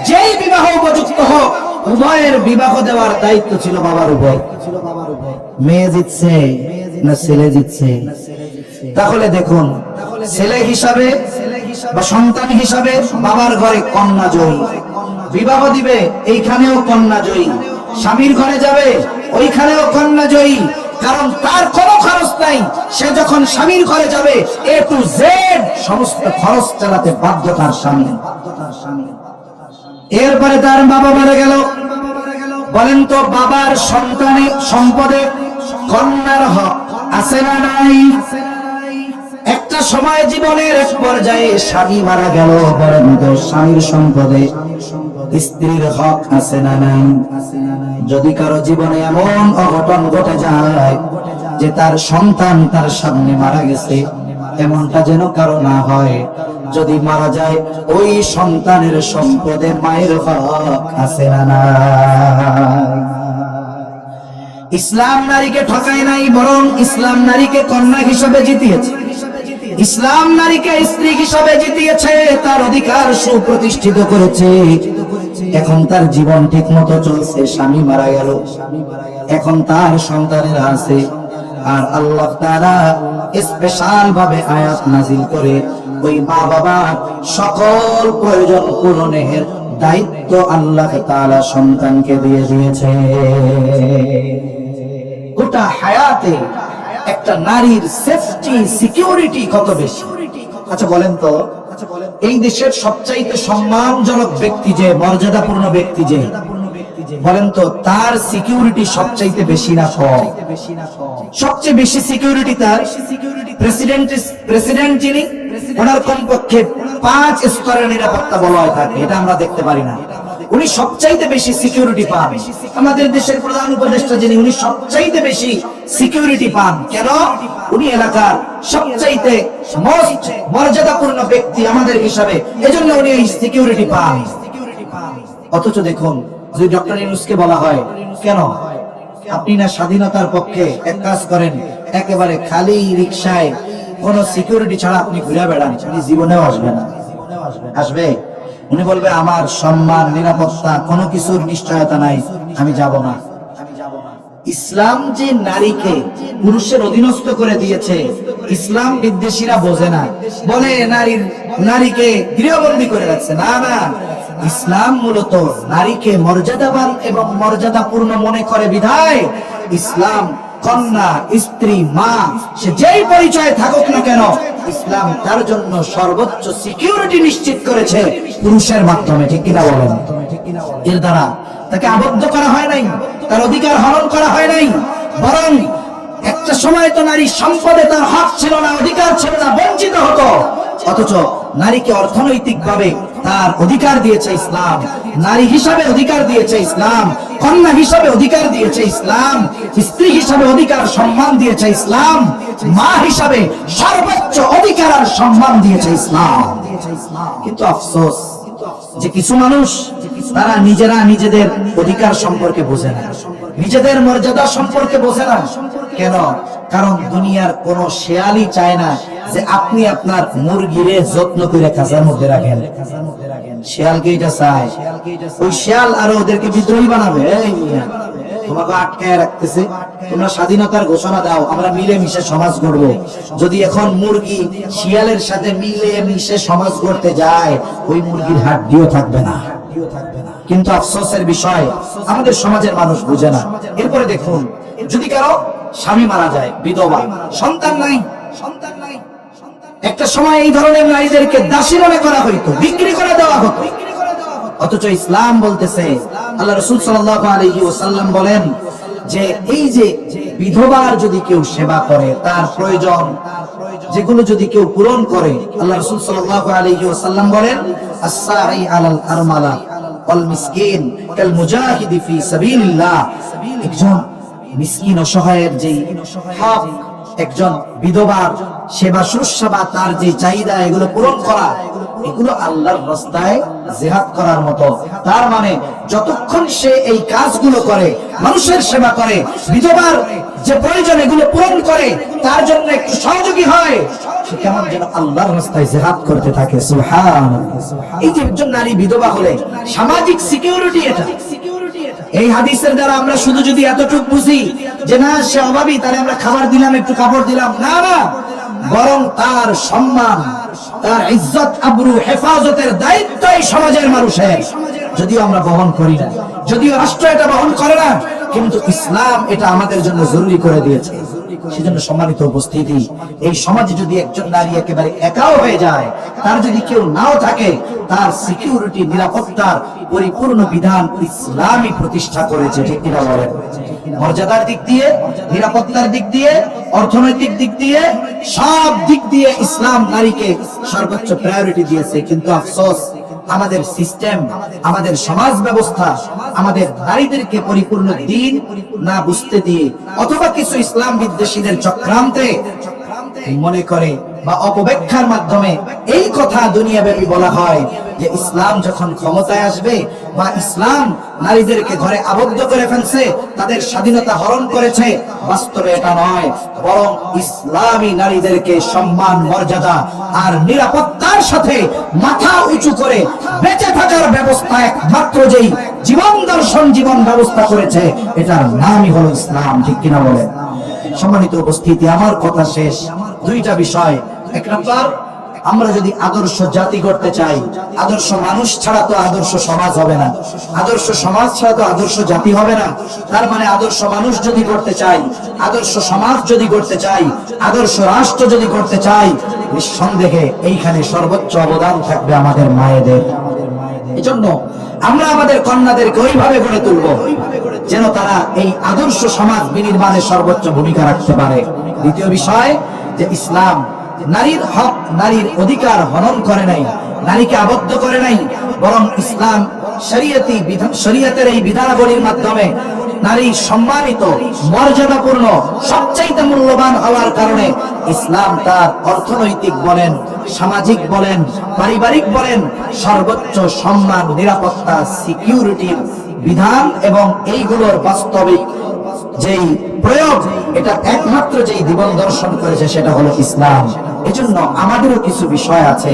যেই বিবাহ উপযুক্ত হোক উভয়ের বিবাহ দেওয়ার দায়িত্ব ছিল বাবার উপর। মেয়ে জিতছে না ছেলে জিতছে? তাহলে দেখুন ছেলে হিসাবে বা সন্তান হিসাবে বাবার ঘরে কন্যা জয়ী, বিবাহ দিবে এইখানেও কন্যা জয়ী, স্বামীর ঘরে যাবে ওইখানেও কন্যা জয়ী, কারণ তার কোনো খরচ নাই। সে যখন স্বামীর ঘরে যাবে A to Z সমস্ত খরচ চালাতে বাধ্য তার স্বামী। এরপরে তার বাবা মারা গেল, বলেন তো বাবার সন্তানের সম্পদে কন্যার হক আছে না নাই? একটা সময় জীবনের এক পর্যায়ে স্বামী মারা গেল, বলেন তো স্বামীর সম্পদে স্ত্রীর হক আছে না নাই? যদি কারো জীবনে এমন অঘটন ঘটে যায় যে তার সন্তান তার সামনে মারা গেছে, এমনটা যেন কারো না হয়। যদি মারা যায় ওই সন্তানের সম্পদে মায়ের হক আছে না নাই? ইসলাম নারীকে ঠকায় নাই, বরং ইসলাম নারীকে কন্যা হিসেবে জিতিয়েছে। ইসলাম নারীকে স্ত্রী হিসেবে জিতিয়েছে, তার অধিকার সুপ্রতিষ্ঠিত করেছে। এখন তার জীবন ঠিক মতো চলছে, স্বামী মারা গেল, এখন তার সন্তানেরা আছে। আর আল্লাহ তাআলা স্পেশাল ভাবে আয়াত নাযিল করে ওই মা বাবা সকল প্রয়োজন পূরণের দায়িত্ব আল্লাহ তাআলা সন্তানকে দিয়ে দিয়েছে। গোটা হায়াতে একটা নারীর সেফটি সিকিউরিটি কত বেশি। আচ্ছা বলেন তো, এই দেশের সবচাইতে সম্মানজনক ব্যক্তি যে, মর্যাদাপূর্ণ ব্যক্তি যে, বলেন তো তার সিকিউরিটি সবচাইতে বেশি না কম? সবচেয়ে বেশি সিকিউরিটি তার প্রেসিডেন্ট যিনি, ওনার কমপক্ষে 5 স্তরের নিরাপত্তা বলয় থাকে, এটা আমরা দেখতে পারি না। উনি সবচাইতে বেশি সিকিউরিটি পান। আমাদের দেশের প্রধান উপদেষ্টা যিনি, উনি সবচাইতে বেশি সিকিউরিটি পান। কেন? উনি এলাকার সবচাইতে মোস্ট মর্যাদাপূর্ণ ব্যক্তি আমাদের হিসাবে, এজন্য উনি এই সিকিউরিটি পান। অথচ দেখুন যদি ডক্টর ইউনূসকে বলা হয় কেন আপনি না স্বাধীনতার পক্ষে, এক কাজ করেন একেবারে খালি রিকশায় কোন সিকিউরিটি ছাড়া আপনি ঘুরে বেড়ান, উনি জীবনেও আসবে না। আসবে? উনি বলবে আমার সম্মান নিরাপত্তা কোনো কিছুর নিশ্চয়তা নাই, আমি যাব না। ইসলাম যে নারীকে পুরুষের অধীনস্থ করে দিয়েছে, ইসলাম বিদ্বেষীরা বোঝে না, বলে নারীকে গৃহবন্দী করে রাখছে। না না, ইসলাম মূলত নারীকে মর্যাদাবান এবং মর্যাদাপূর্ণ মনে করে বিধায় ইসলাম কন্যা, স্ত্রী, মা, সে যেই পরিচয় থাকুক না কেন, ইসলাম তার জন্য সর্বোচ্চ সিকিউরিটি নিশ্চিত করেছে পুরুষের মাধ্যমে। ঠিক কিনা বলেন? এর দ্বারা তাকে আবদ্ধ করা হয় নাই, তার অধিকার হরণ করা হয় নাই, বরং একটা সময় তো নারী সম্পদে তার হক ছিল না, অধিকার ছিল না, বঞ্চিত হতো। অথচ নারীকে অর্থনৈতিক ভাবে তার অধিকার দিয়েছে ইসলাম, নারী হিসাবে অধিকার দিয়েছে ইসলাম, কন্যা হিসাবে অধিকার দিয়েছে ইসলাম, স্ত্রী হিসাবে অধিকার সম্মান দিয়েছে ইসলাম, মা হিসাবে সর্বোচ্চ অধিকার আর সম্মান দিয়েছে ইসলাম। কিন্তু আফসোস যে কিছু মানুষ তারা নিজেরা নিজেদের অধিকার সম্পর্কে বোঝে না, নিজেদের মর্যাদা সম্পর্কে বোঝে না। কেন? কারণ দুনিয়ার কোন শেয়ালই চায় না যে আপনি আপনার মুরগিরে যত্ন করে খাঁচার মধ্যে রাখেন। শেয়ালকে এটা চায়, ওই শেয়াল আরো ওদেরকে বিদ্রোহী বানাবে। এই মিয়া, তোমাকে আটকায় রাখতেছে, তোমরা স্বাধীনতার ঘোষণা দাও, আমরা মিলে মিশে সমাজ গড়ব। যদি এখন মুরগি শিয়ালের সাথে মিলে মিশে সমাজ গড়তে যায়, ওই মুরগির হাড্ডিও থাকবে না। কিন্তু আফসোসের বিষয় আমাদের সমাজের মানুষ বুঝে না। এরপরে দেখুন, যদি কারো স্বামী মারা যায়, বিধবা, সন্তান নাই, একটা সময় এই ধরনের নারীদেরকে দাসী মনে করা হইতো, বিক্রি করে দেওয়া হতো। অথচ ইসলাম বলতেছে, আল্লাহ রাসূল সাল্লাল্লাহু আলাইহি ওয়াসাল্লাম বলেন যে এই যে বিধবার যদি কেউ সেবা করে, তার প্রয়োজন যেগুলো যদি কেউ পূরণ করে, আল্লাহ রাসূল সাল্লাল্লাহু আলাইহি ওয়াসাল্লাম বলেন আস-সাঈ আলাল আরমালা ওয়াল মিসকিন কাল মুজাহিদি ফি সাবিলিল্লাহ। একজন মিসকিন অসহায়ের যে হক, একজন বিধবার সেবা শুশ্রূষা, তার যে চাহিদা, এগুলো পূরণ করা, এগুলো আল্লাহর রাস্তায় জিহাদ করার মতো। তার মানে যতক্ষণ সে এই কাজগুলো করে, মানুষের সেবা করে, বিধবার যে প্রয়োজন এগুলো পূরণ করে, তার জন্য একটু সহযোগী হয়, সে কেমন যেন আল্লাহর রাস্তায় জিহাদ করতে থাকে। সুবহানাল্লাহ। এই যে একজন নারী বিধবা হলে সামাজিক সিকিউরিটি, এটা এই হাদিসের দ্বারা আমরা শুধু যদি এতটুকু বুঝি যে না সে অভাবী, তাহলে আমরা খাবার দিলাম, একটু কাপড় দিলাম, না না, বরং তার সম্মান, তার ইজ্জত আবরু হেফাজতের দায়িত্ব এই সমাজের মানুষের। যদিও আমরা বহন করি না, যদিও রাষ্ট্র এটা বহন করে না, কিন্তু ইসলাম এটা আমাদের জন্য জরুরি করে দিয়েছে। সেজন্য সম্মানিত উপস্থিতি, এই সমাজে যদি একজন নারী একেবারে একাও হয়ে যায়, তার যদি কেউ নাও থাকে, তার সিকিউরিটি, নিরাপত্তার পরিপূর্ণ বিধান ইসলামই প্রতিষ্ঠা করেছে। ঠিক কিনা বলেন? মর্যাদার দিক দিয়ে, নিরাপত্তার দিক দিয়ে, অর্থনৈতিক দিক দিয়ে, সব দিক দিয়ে ইসলাম নারীকে সর্বোচ্চ প্রায়োরিটি দিয়েছে। কিন্তু আফসোস, আমাদের সিস্টেম, আমাদের সমাজ ব্যবস্থা আমাদের নারীদেরকে পরিপূর্ণ দিন না বুঝতে দিয়ে, অথবা কিছু ইসলাম বিদ্বেষীদের চক্রান্তে মনে করে বা অপব্যাখ্যার মাধ্যমে এই কথা দুনিয়াব্যাপী বলা হয় যে ইসলাম যখন ক্ষমতায় আসবে বা ইসলাম নারীদেরকে ঘরে আবদ্ধ করে ফেলছে, তাদের স্বাধীনতা হরণ করেছে। বাস্তবে এটা নয়, বরং ইসলামী নারীদেরকে সম্মান, মর্যাদা আর নিরাপত্তার সাথে মাথা উঁচু করে বেঁচে থাকার ব্যবস্থা একমাত্র যেই জীবন দর্শন, জীবন ব্যবস্থা করেছে, এটার নামই হলো ইসলাম। ঠিক কিনা বলেন? সম্মানিত উপস্থিতি, আমার কথা শেষ। দুইটা বিষয়। এক নম্বর, আমরা যদি আদর্শ জাতি করতে চাই, আদর্শ মানুষ ছাড়া তো আদর্শ সমাজ হবে না, আদর্শ সমাজ ছাড়া তো আদর্শ জাতি হবে না। তার মানে আদর্শ মানুষ যদি করতে চাই, আদর্শ সমাজ যদি করতে চাই, আদর্শ রাষ্ট্র যদি করতে চাই, নিঃসন্দেহে এইখানে সর্বোচ্চ অবদান থাকবে আমাদের মায়েদের। এজন্য আমরা আমাদের কন্যাদেরকে ওইভাবে গড়ে তুলব যেন তারা এই আদর্শ সমাজ বিনির্মাণে সর্বোচ্চ ভূমিকা রাখতে পারে। দ্বিতীয় বিষয়, যে ইসলাম নারীর হক, নারীর অধিকার হনন করে নাই, নারীকে আবদ্ধ করে নাই, বরং ইসলাম শরীয়তের এই বিধানাবলীর মাধ্যমে নারী সম্মানিত, মর্যাদাপূর্ণ, সবচাইতে মূল্যবান হওয়ার কারণে ইসলাম তার অর্থনৈতিক বলেন, সামাজিক বলেন, পারিবারিক বলেন, সর্বোচ্চ সম্মান, নিরাপত্তা, সিকিউরিটির বিধান এবং এইগুলোর বাস্তবিক যেই প্রয়োগ, এটা একমাত্র যেই জীবন দর্শন করেছে সেটা হলো ইসলাম। এজন্য আমাদেরও কিছু বিষয় আছে,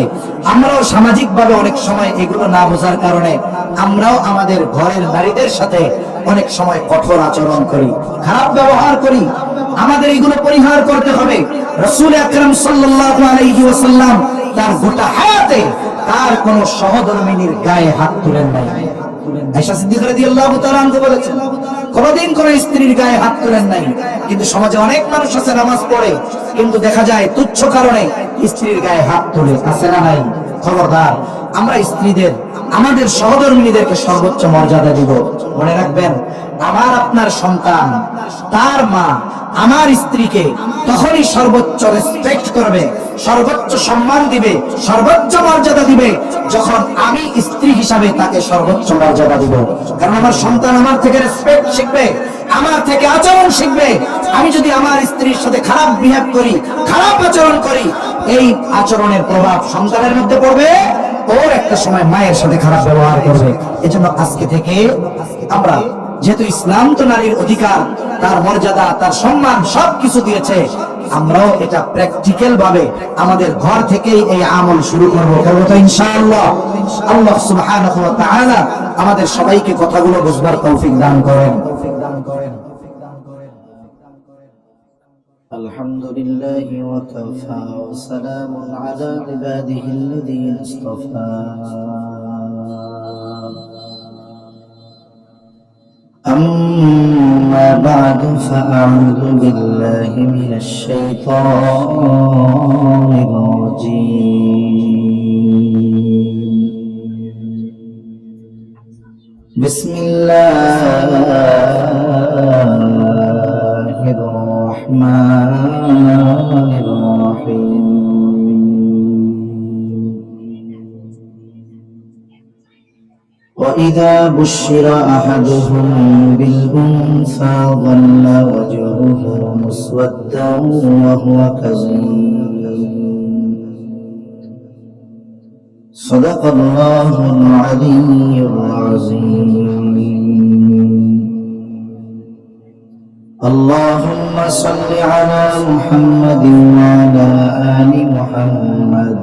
আমরাও সামাজিকভাবে অনেক সময় এগুলো না বোঝার কারণে আমরাও আমাদের ঘরের নারীদের সাথে অনেক সময় কঠোর আচরণ করি, খারাপ ব্যবহার করি। আমাদের এগুলো পরিহার করতে হবে। রাসূল আকরাম সাল্লাল্লাহু আলাইহি ওয়াসাল্লাম তার গোটা হায়াতে তার কোন সহধর্মিনীর গায়ে হাত তুলেন নাই। আয়েশা সিদ্দিকা রাদিয়াল্লাহু তাআলা আনহা বলেছেন, কোনদিন কোন স্ত্রীর গায়ে হাত তুলেন নাই। কিন্তু সমাজে অনেক মানুষ আছে নামাজ পড়ে, কিন্তু দেখা যায় তুচ্ছ কারণে স্ত্রীর গায়ে হাত তুলে, আছে না নাই? খবরদার, আমরা স্ত্রীদের, আমাদের সহধর্মিনীদেরকে সর্বোচ্চ মর্যাদা দিব। মনে রাখবেন, আমার আপনার সন্তান তার মা আমার স্ত্রীকে তখনই সর্বোচ্চ রেসপেক্ট করবে, সর্বোচ্চ সম্মান দিবে, সর্বোচ্চ মর্যাদা দিবে যখন আমি স্ত্রী হিসাবে তাকে সর্বোচ্চ মর্যাদা দিব। কারণ আমার সন্তান আমার থেকে রেসপেক্ট শিখবে, আমার থেকে আচরণ শিখবে। আমি যদি আমার স্ত্রীর সাথে খারাপ বিহেভ করি, খারাপ আচরণ করি, এই আচরণের প্রভাব সন্তানের মধ্যে পড়বে, ওর একটা সময় মায়ের সাথে খারাপ ব্যবহার করবে। এজন্য আজকে থেকে আমরা, যেহেতু ইসলাম তো নারীর অধিকার, তার মর্যাদা, তার সম্মান সবকিছু দিয়েছে, আমরাও এটা প্র্যাকটিক্যাল ভাবে আমাদের ঘর থেকেই এই আমল শুরু করবো তো ইনশাআল্লাহ। আল্লাহ সুবহানাহু ওয়া তাআলা আমাদের সবাইকে কথাগুলো বুঝবার তৌফিক দান করেন। আলহামদুলিল্লাহি ওয়া কাফা ওয়া সালামুন আলা ইবাদিহিল্লাযীনা ইসতাফা। أما بعد فأعوذ بالله من الشيطان الرجيم. بسم الله الرحمن الرحيم. وإذا بشر أحدهم بالأنثى ظل وجهه مسودا وهو كظيم. صدق الله العلي العظيم. اللهم صل على محمد وعلى آل محمد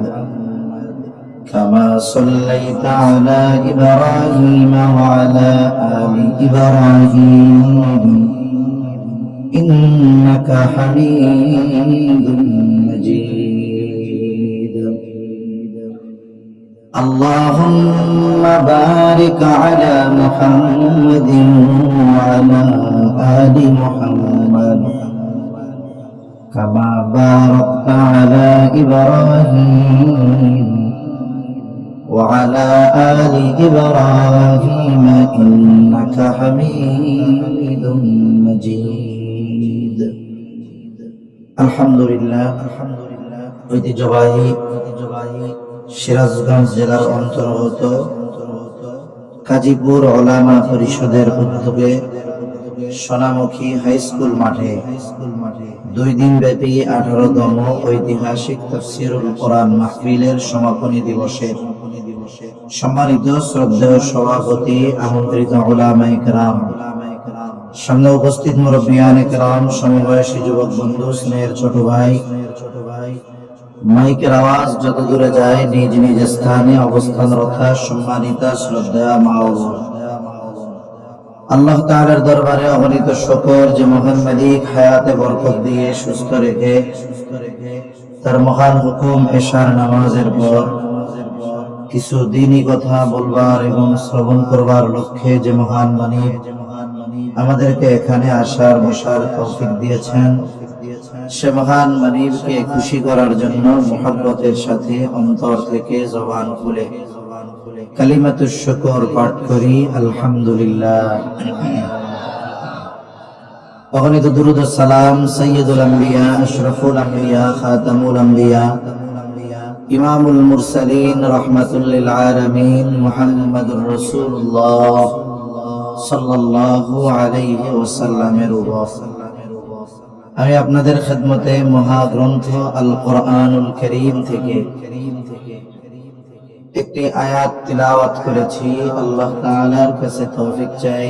كما صليت على إبراهيم وعلى آل إبراهيم إنك حميد مجيد. اللهم بارك على محمد وعلى آل محمد كما باركت على إبراهيم وعلى آل إبراهيم إنك حميد مجيد. الحمد لله. ঐতিহ্যবাহী সিরাজগঞ্জ জেলার অন্তর্গত কাজীপুর উলামা পরিষদের উদ্যোগে সোনামুখী হাই স্কুল মাঠে 2 দিন ব্যাপী 18তম ঐতিহাসিক তাফসীরুল কোরআন মাহফিলের সমাপনী দিবসে সম্মানিত শ্রদ্ধেয় সভাপতি, আমন্ত্রিত উলামায়ে কেরাম, সামনে উপস্থিত মুরব্বিয়ানে কেরাম, সমবয়সী যুবক বন্ধু, স্নেহের ছোট ভাই, মাইকের আওয়াজ যত দূরে যায় নিজ নিজ স্থানে অবস্থানরত সম্মানিতা শ্রদ্ধেয়া মা ও বোন, আল্লাহ তাআলার দরবারে অগণিত শুকর যে মহান মালিক হায়াতে বরকত দিয়ে সুস্থ রেখে তার মহান হুকুম এশার নামাজের পর কিছু দ্বীনি কথা বলবার এবং শ্রবণ করবার লক্ষ্যে যে মহান মালিক আমাদেরকে এখানে আসার বসার তৌফিক দিয়েছেন, সে মহান মালিককে খুশি করার জন্য মুহাব্বতের সাথে অন্তর থেকে জবান খুলে কালিমাতুশ শুকর পাঠ করি আলহামদুলিল্লাহ। অগণিত দুরূদ ও সালাম সাইয়্যিদুল আম্বিয়া, আশরাফুল আম্বিয়া, খাতামুল আম্বিয়া, ইমামুল মুরসালিন, রাহমাতুল লিল আলামিন, মুহাম্মাদুর রাসূলুল্লাহ সাল্লাল্লাহু আলাইহি ওয়াসাল্লামের উপর আমি আপনাদের খেদমতে মহাগ্রন্থ আল কোরআনুল কারীম থেকে একটি আয়াত তিলাওয়াত করেছি। আল্লাহ তাআলার কাছে তৌফিক চাই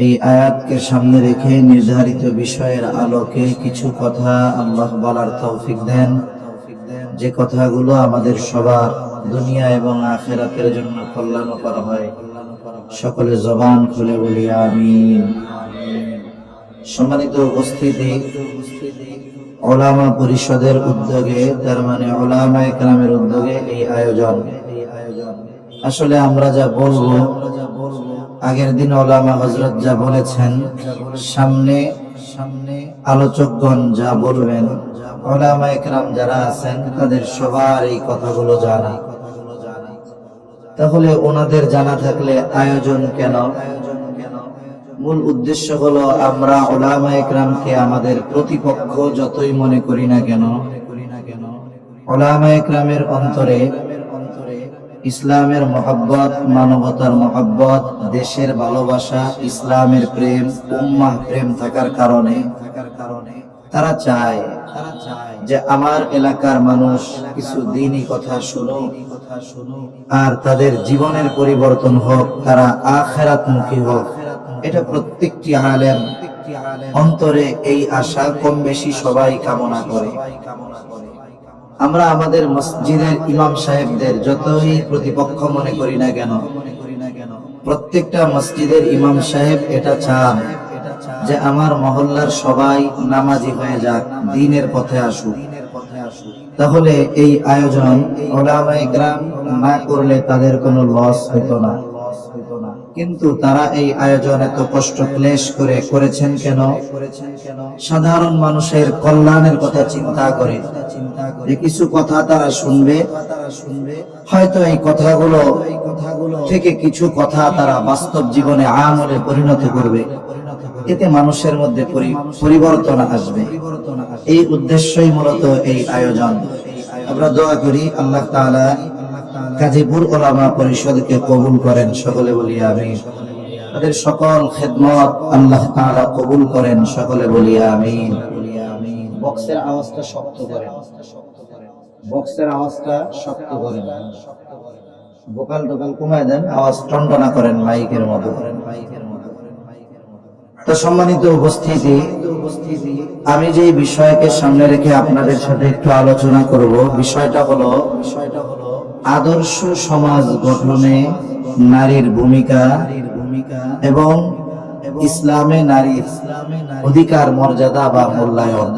এই আয়াতকে সামনে রেখে নির্ধারিত বিষয়ের আলোকে কিছু কথা আল্লাহ বলার তৌফিক দেন, যে কথাগুলো আমাদের সবার দুনিয়া এবং আখিরাতের জন্য কল্যাণকর হয়। সকলে জবান খুলে বলি আমিন। সম্মানিত উপস্থিতি, উলামা পরিষদের উদ্যোগে, তার মানে উলামায়ে কেরামের উদ্যোগে এই আয়োজন। আসলে আমরা যা বলবো, আগের দিন উলামা হযরত যা বলেছেন, সামনে আলোচকগণ যা বলবেন, উলামায়ে কেরাম যারা আছেন তাদের সবার এই কথাগুলো জানা। তাহলে ওনাদের জানা থাকলে আয়োজন কেন? মূল উদ্দেশ্য হলো আমরা উলামায়ে কেরামকে আমাদের প্রতিপক্ষ যতই মনে করি না কেন, উলামায়ে কেরামের অন্তরে ইসলামের মহব্বত, মানবতার মহব্বত, দেশের ভালোবাসা, ইসলামের প্রেম, উম্মাহ প্রেম থাকার কারণে তারা চায় যে আমার এলাকার মানুষ কিছু দ্বীনি কথা শুনুক আর তাদের জীবনের পরিবর্তন হোক, তারা আখিরাতমুখী হোক। এটা প্রত্যেকটি আলেম অন্তরে এই আশা কম বেশি সবাই কামনা করে। আমরা আমাদের মসজিদের ইমাম সাহেবদের যতই প্রতিপক্ষ মনে করি না কেন, প্রত্যেকটা মসজিদের ইমাম সাহেব এটা চান যে আমার মহল্লার সবাই নামাজি হয়ে যাক, দ্বীনের পথে আসুক। তাহলে এই আয়োজন উলামায়ে কেরাম না করলে তাদের কোনো লস হইতো না। কিন্তু তারা এই আয়োজন এত কষ্ট ক্লেশ করে করেছেন কেন? সাধারণ মানুষের কল্যাণের কথা চিন্তা করে যে কিছু কথা তারা শুনবে, হয়তো এই কথাগুলো থেকে কিছু কথা তারা বাস্তব জীবনে আমলে পরিণত করবে, এতে মানুষের মধ্যে পরিবর্তন আসবে। এই উদ্দেশ্যই মূলত এই আয়োজন। আমরা দোয়া করি আল্লাহ তাআলা গাজীপুর উলামা পরিষদকে কবুল করেন, সকলে বলি আমিন। তাদের সকল খেদমত আল্লাহ তাআলা কবুল করেন, সকলে বলি আমিন। বক্সের আওয়াজটা শক্ত করেন, বক্সের আওয়াজটা শক্ত করেন, ভোকাল টোকাল কমায় দেন, আওয়াজ টনটনা করেন মাইকের মতো। তো সম্মানিত উপস্থিতি, আমি যে বিষয়কে সামনে রেখে আপনাদের সাথে একটু আলোচনা করব, বিষয়টা হলো আদর্শ সমাজ গঠনে নারীর ভূমিকা এবং ইসলামে নারীর অধিকার, মর্যাদা বা মূল্যায়ন।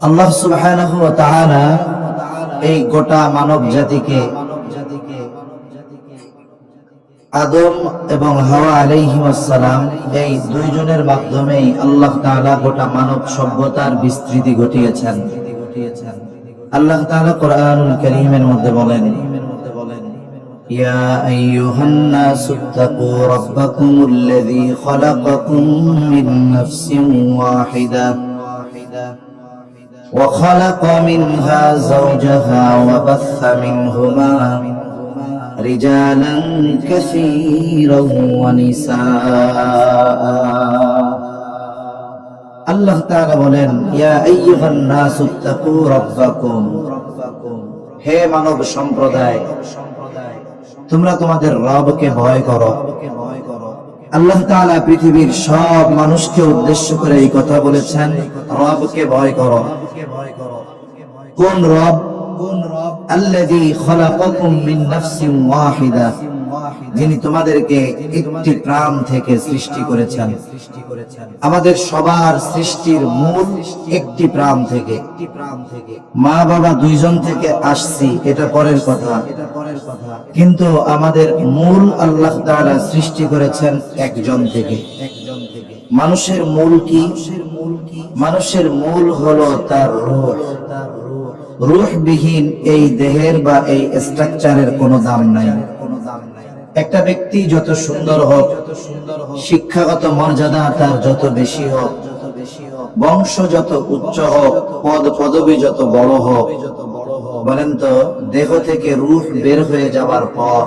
আল্লাহ সুবহানাহু ওয়া তাআলা এই গোটা মানব জাতিকে আদম এবং হাওয়া আলাইহিস সালাম এই দুইজনের মাধ্যমেই আল্লাহ তাআলা গোটা মানব সভ্যতার বিস্তৃতি ঘটিয়েছেন। আল্লাহ তাআলা কোরআনুল কারীমের মধ্যে বলেন, ইয়া আইয়ুহান নাসুত্তাকু রাব্বাকুমুল্লাযী খালাকাকুম মিন নাফসিন ওয়াহিদা ওয়া খালাকা মিনহা যাওজাহা ওয়া বাসসা মিনহুমা রিজালান কাসীরান ওয়া নিসাআ। আল্লাহ তাআলা বলেন, ইয়া আইয়ুহান নাসুত্তাকু রাব্বাকুম, হে মানব সম্প্রদায়, তোমরা তোমাদের রবকে ভয় করো। আল্লাহ তাআলা পৃথিবীর সব মানুষকে উদ্দেশ্য করে এই কথা বলেছেন, রবকে ভয় করো। কোন রব? আল্লাযী খালাকাকুম মিন নাফসিন ওয়াহিদা, যিনি তোমাদেরকে একটি প্রাণ থেকে সৃষ্টি করেছেন। আমাদের সবার সৃষ্টির মূল একটি প্রাণ থেকে। মা বাবা দুইজন থেকে আসছি, এটা পরের কথা, কিন্তু আমাদের মূল আল্লাহ তাআলা সৃষ্টি করেছেন একজন থেকে। মানুষের মূল কি? মানুষের মূল হলো তার রূহ। রূহবিহীন এই দেহের বা এই স্ট্রাকচারের কোনো দাম নাই। একটা ব্যক্তি যত সুন্দর হোক, শিক্ষাগত মর্যাদা তার যত বেশি হোক, বংশ যত উচ্চ হোক, পদ পদবী যত বড় হোক, বলেন তো দেহ থেকে রূহ বের হয়ে যাবার পর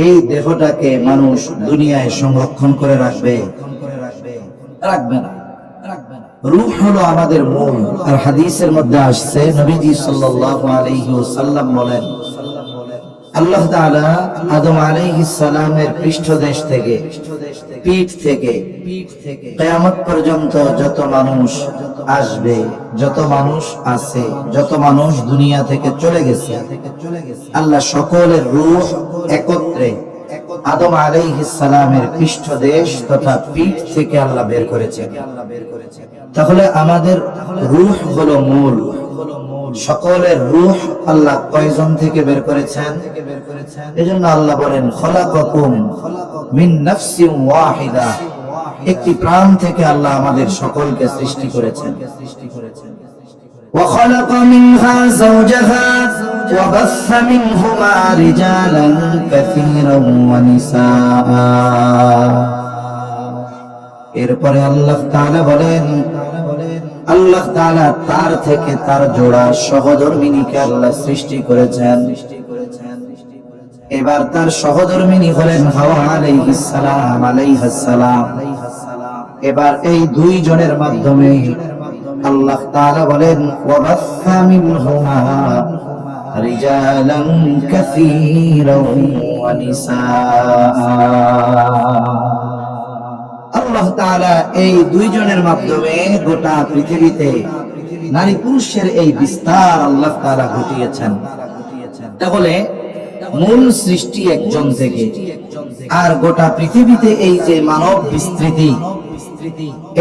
এই দেহটাকে মানুষ দুনিয়ায় সংরক্ষণ করে রাখবে? রাখবে না। রূহ হলো আমাদের মূল। আর হাদিসের মধ্যে আসছে, নবীজি সাল্লাল্লাহু আলাইহি ওয়াসাল্লাম বলেন, আল্লাহ তাআলা আদম আলাইহিস সালামের পৃষ্ঠদেশ থেকে, পিঠ থেকে কিয়ামত পর্যন্ত যত মানুষ আসবে, যত মানুষ আছে, যত মানুষ দুনিয়া থেকে চলে গেছে, আল্লাহ সকলের রূহ একত্রে আদম আলাইহিস সালামের পৃষ্ঠদেশ তথা পিঠ থেকে আল্লাহ বের করেছেন। তাহলে আমাদের রূহ হলো মূল। সকলের রূহ আল্লাহ কয়জন থেকে বের করেছেন? এজন্য আল্লাহ বলেন, খালাকাকুম মিন নাফসিন ওয়াহিদা, একটি প্রাণ থেকে আল্লাহ আমাদের সকলকে সৃষ্টি করেছেন। ওয়া খালাকা মিনহা যাওজাহা, وبث منهما رجالا كثيرا ونساء এরপরে আল্লাহ তাআলা বলেন আল্লাহ তাআলা তার থেকে তার জোড়া সহধর্মিণীকে আল্লাহ সৃষ্টি করেছেন। এবার তার সহধর্মিণী হলেন হাওয়া আলাইহিস সালাম। এবার এই দুই জনের মাধ্যমে আল্লাহ তাআলা বলেন ওয়াবাসসা মিনহুমা রিজালান কাসীরান ওয়া নিসাআ। আল্লাহ তাআলা এই দুইজনের মাধ্যমে গোটা পৃথিবীতে নারী পুরুষের এই বিস্তার আল্লাহ তাআলা ঘটিয়েছেন। তাহলে মূল সৃষ্টি একজন থেকে, আর গোটা পৃথিবীতে এই যে মানব বিস্তৃতি,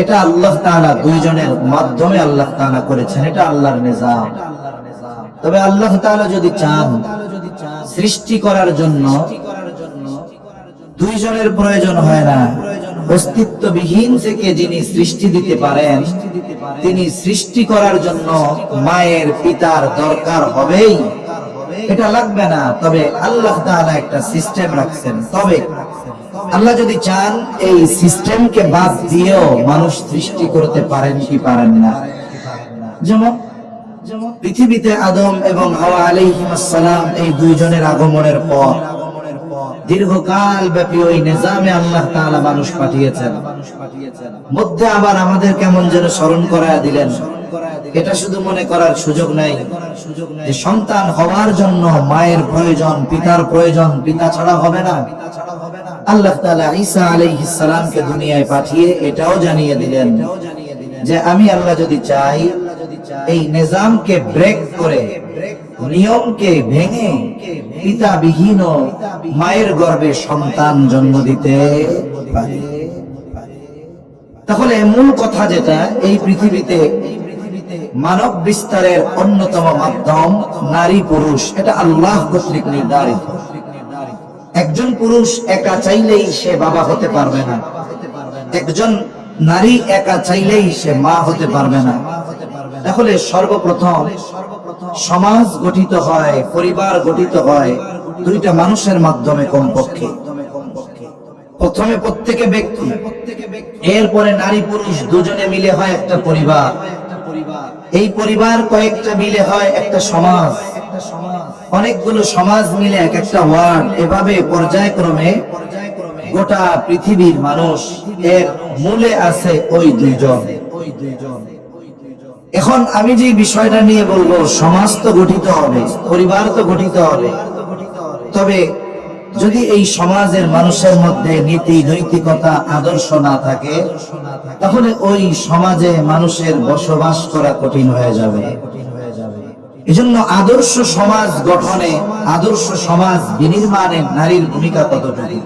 এটা আল্লাহ তাআলা দুইজনের মাধ্যমে আল্লাহ তাআলা করেছেন। এটা আল্লাহর নিজাম। তবে আল্লাহ তাআলা যদি চান সৃষ্টি করার জন্য দুইজনের প্রয়োজন হয় না। অস্তিত্ববিহীন থেকে যিনি সৃষ্টি দিতে পারেন, তিনি সৃষ্টি করার জন্য মায়ের পিতার দরকার হবেই, এটা লাগবে না। তবে আল্লাহ তাআলা একটা সিস্টেম রাখছেন। তবে আল্লাহ যদি চান এই সিস্টেমকে বাদ দিয়েও মানুষ সৃষ্টি করতে পারেন কি পারেন না। যেমন পৃথিবীতে আদম এবং হাওয়া আলাইহিস সালাম এই দুইজনের আগমনের পর দীর্ঘকাল ব্যাপী ওই নিজামে আল্লাহ তাআলা মানুষ পাঠিয়েছেন। মধ্যে আবার আমাদের কেমন যেন স্মরণ করায় দিলেন। এটা শুধু মনে করার সুযোগ নাই যে সন্তান হওয়ার জন্য মায়ের প্রয়োজন, পিতার প্রয়োজন, পিতা ছাড়া হবে না। আল্লাহ তাআলা ঈসা আলাইহিস সালামকে দুনিয়ায় পাঠিয়ে এটাও জানিয়ে দিলেন যে আমি আল্লাহ যদি চাই এই নিজামকে ব্রেক করে, নিয়মকে ভেঙে পিতাবিহীন মায়ের গর্ভে সন্তান জন্ম দিতে পারি। তাহলে মূল কথা যেটা, এই পৃথিবীতে মানব বিস্তারের অন্যতম মাধ্যম নারী পুরুষ, এটা আল্লাহ কর্তৃক নির্ধারিত। একজন পুরুষ একা চাইলেই সে বাবা হতে পারবে না, একজন নারী একা চাইলেই সে মা হতে পারবে না। তাহলে সর্বপ্রথম সমাজ গঠিত হয়, পরিবার গঠিত হয় দুইটা মানুষের মাধ্যমে কমপক্ষে। প্রথমে প্রত্যেকে ব্যক্তি, এরপরে নারী পুরুষ দুজনে মিলে হয় একটা পরিবার, এই পরিবার কয়েকটা মিলে হয় একটা সমাজ, অনেকগুলো সমাজ মিলে এক একটা ওয়ার্ড। এভাবে পর্যায়ক্রমে গোটা পৃথিবীর মানুষ, এর মূলে আছে ওই দুইজন। এখন আমি যে বিষয়টা নিয়ে বলবো, সমাজ তো গঠিত হবে, পরিবার তো গঠিত হবে, তবে যদি এই সমাজের মানুষের মধ্যে নীতি, নৈতিকতা, আদর্শ না থাকে, তাহলে ওই সমাজে মানুষের বসবাস করা কঠিন হয়ে যাবে। এজন্য আদর্শ সমাজ গঠনে, আদর্শ সমাজ বিনির্মাণে নারীর ভূমিকা কতটুকু।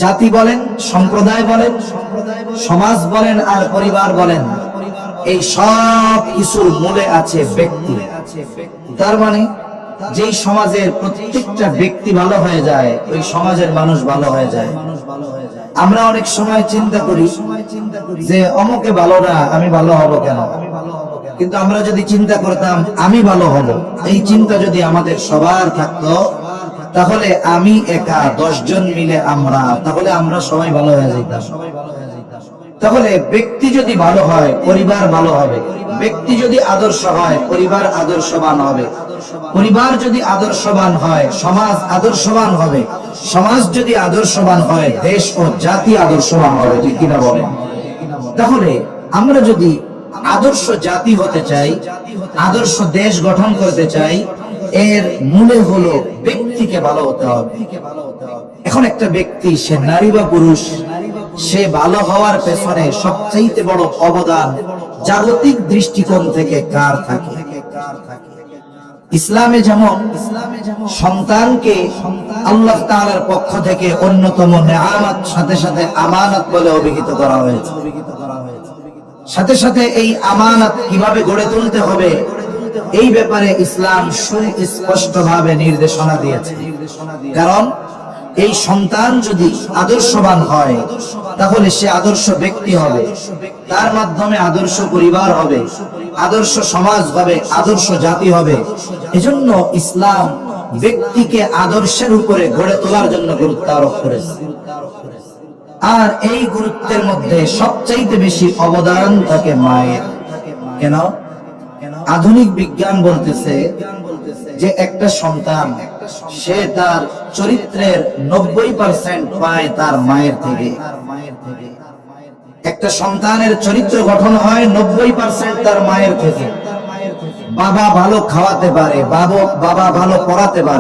জাতি বলেন, সম্প্রদায় বলেন, সমাজ বলেন আর পরিবার বলেন, এই সব কিছুর মূলে আছে ব্যক্তি। তার মানে যেই সমাজের প্রত্যেকটা ব্যক্তি ভালো হয়ে যায়, ওই সমাজের মানুষ ভালো হয়ে যায়। আমরা অনেক সময় চিন্তা করি যে অমুকে ভালো না, আমি ভালো হব কেন? কিন্তু আমরা যদি চিন্তা করতাম আমি ভালো হব, এই চিন্তা যদি আমাদের সবার থাকতো, তাহলে আমি একা 10 জন মিলে তাহলে আমরা সবাই ভালো হয়ে যেতাম। তাহলে ব্যক্তি যদি ভালো হয়, পরিবার ভালো হবে। ব্যক্তি যদি আদর্শ হয়, পরিবার আদর্শবান হবে। পরিবার যদি আদর্শবান হয়, সমাজ আদর্শবান হবে। সমাজ যদি আদর্শবান হয়, দেশ ও জাতি আদর্শবান হবে। ঠিক কিনা বলেন? তাহলে আমরা যদি আদর্শ জাতি হতে চাই, আদর্শ দেশ গঠন করতে চাই, এর মূলে হলো ব্যক্তিকে ভালো হতে হবে। এখন একটা ব্যক্তি, সে নারী বা পুরুষ, সে ভালো হওয়ার পেছনে সবচেয়ে বড় অবদান জাগতিক দৃষ্টিকোণ থেকে কার থাকে? ইসলামে যেমন সন্তানকে আল্লাহ তাআলার পক্ষ থেকে অন্যতম নেয়ামত, সাথে সাথে আমানত বলে অভিহিত করা হয়েছে। সাথে সাথে এই আমানত কিভাবে গড়ে তুলতে হবে, এই ব্যাপারে ইসলাম সুস্পষ্টভাবে নির্দেশনা দিয়েছে। কারণ এই সন্তান যদি আদর্শবান হয় তাহলে সে আদর্শ ব্যক্তি হবে, তার মাধ্যমে আদর্শ পরিবার হবে, আদর্শ সমাজ হবে, আদর্শ জাতি হবে। এজন্য ইসলাম ব্যক্তিকে আদর্শের উপরে গড়ে তোলার জন্য গুরুত্ব আরোপ করেছে। আর এই গুরুত্বের মধ্যে সবচাইতে বেশি অবদান থাকে মায়ের। কেন? আধুনিক বিজ্ঞান বলতেছে যে একটা সন্তান সে তার চরিত্রের 90% পায় তার মায়ের থেকে। একটা সন্তানের চরিত্র গঠন হয় 90% তার মায়ের থেকে। বাবা ভালো খাওয়াতে পারে, বাবা ভালো পড়াতে পারে,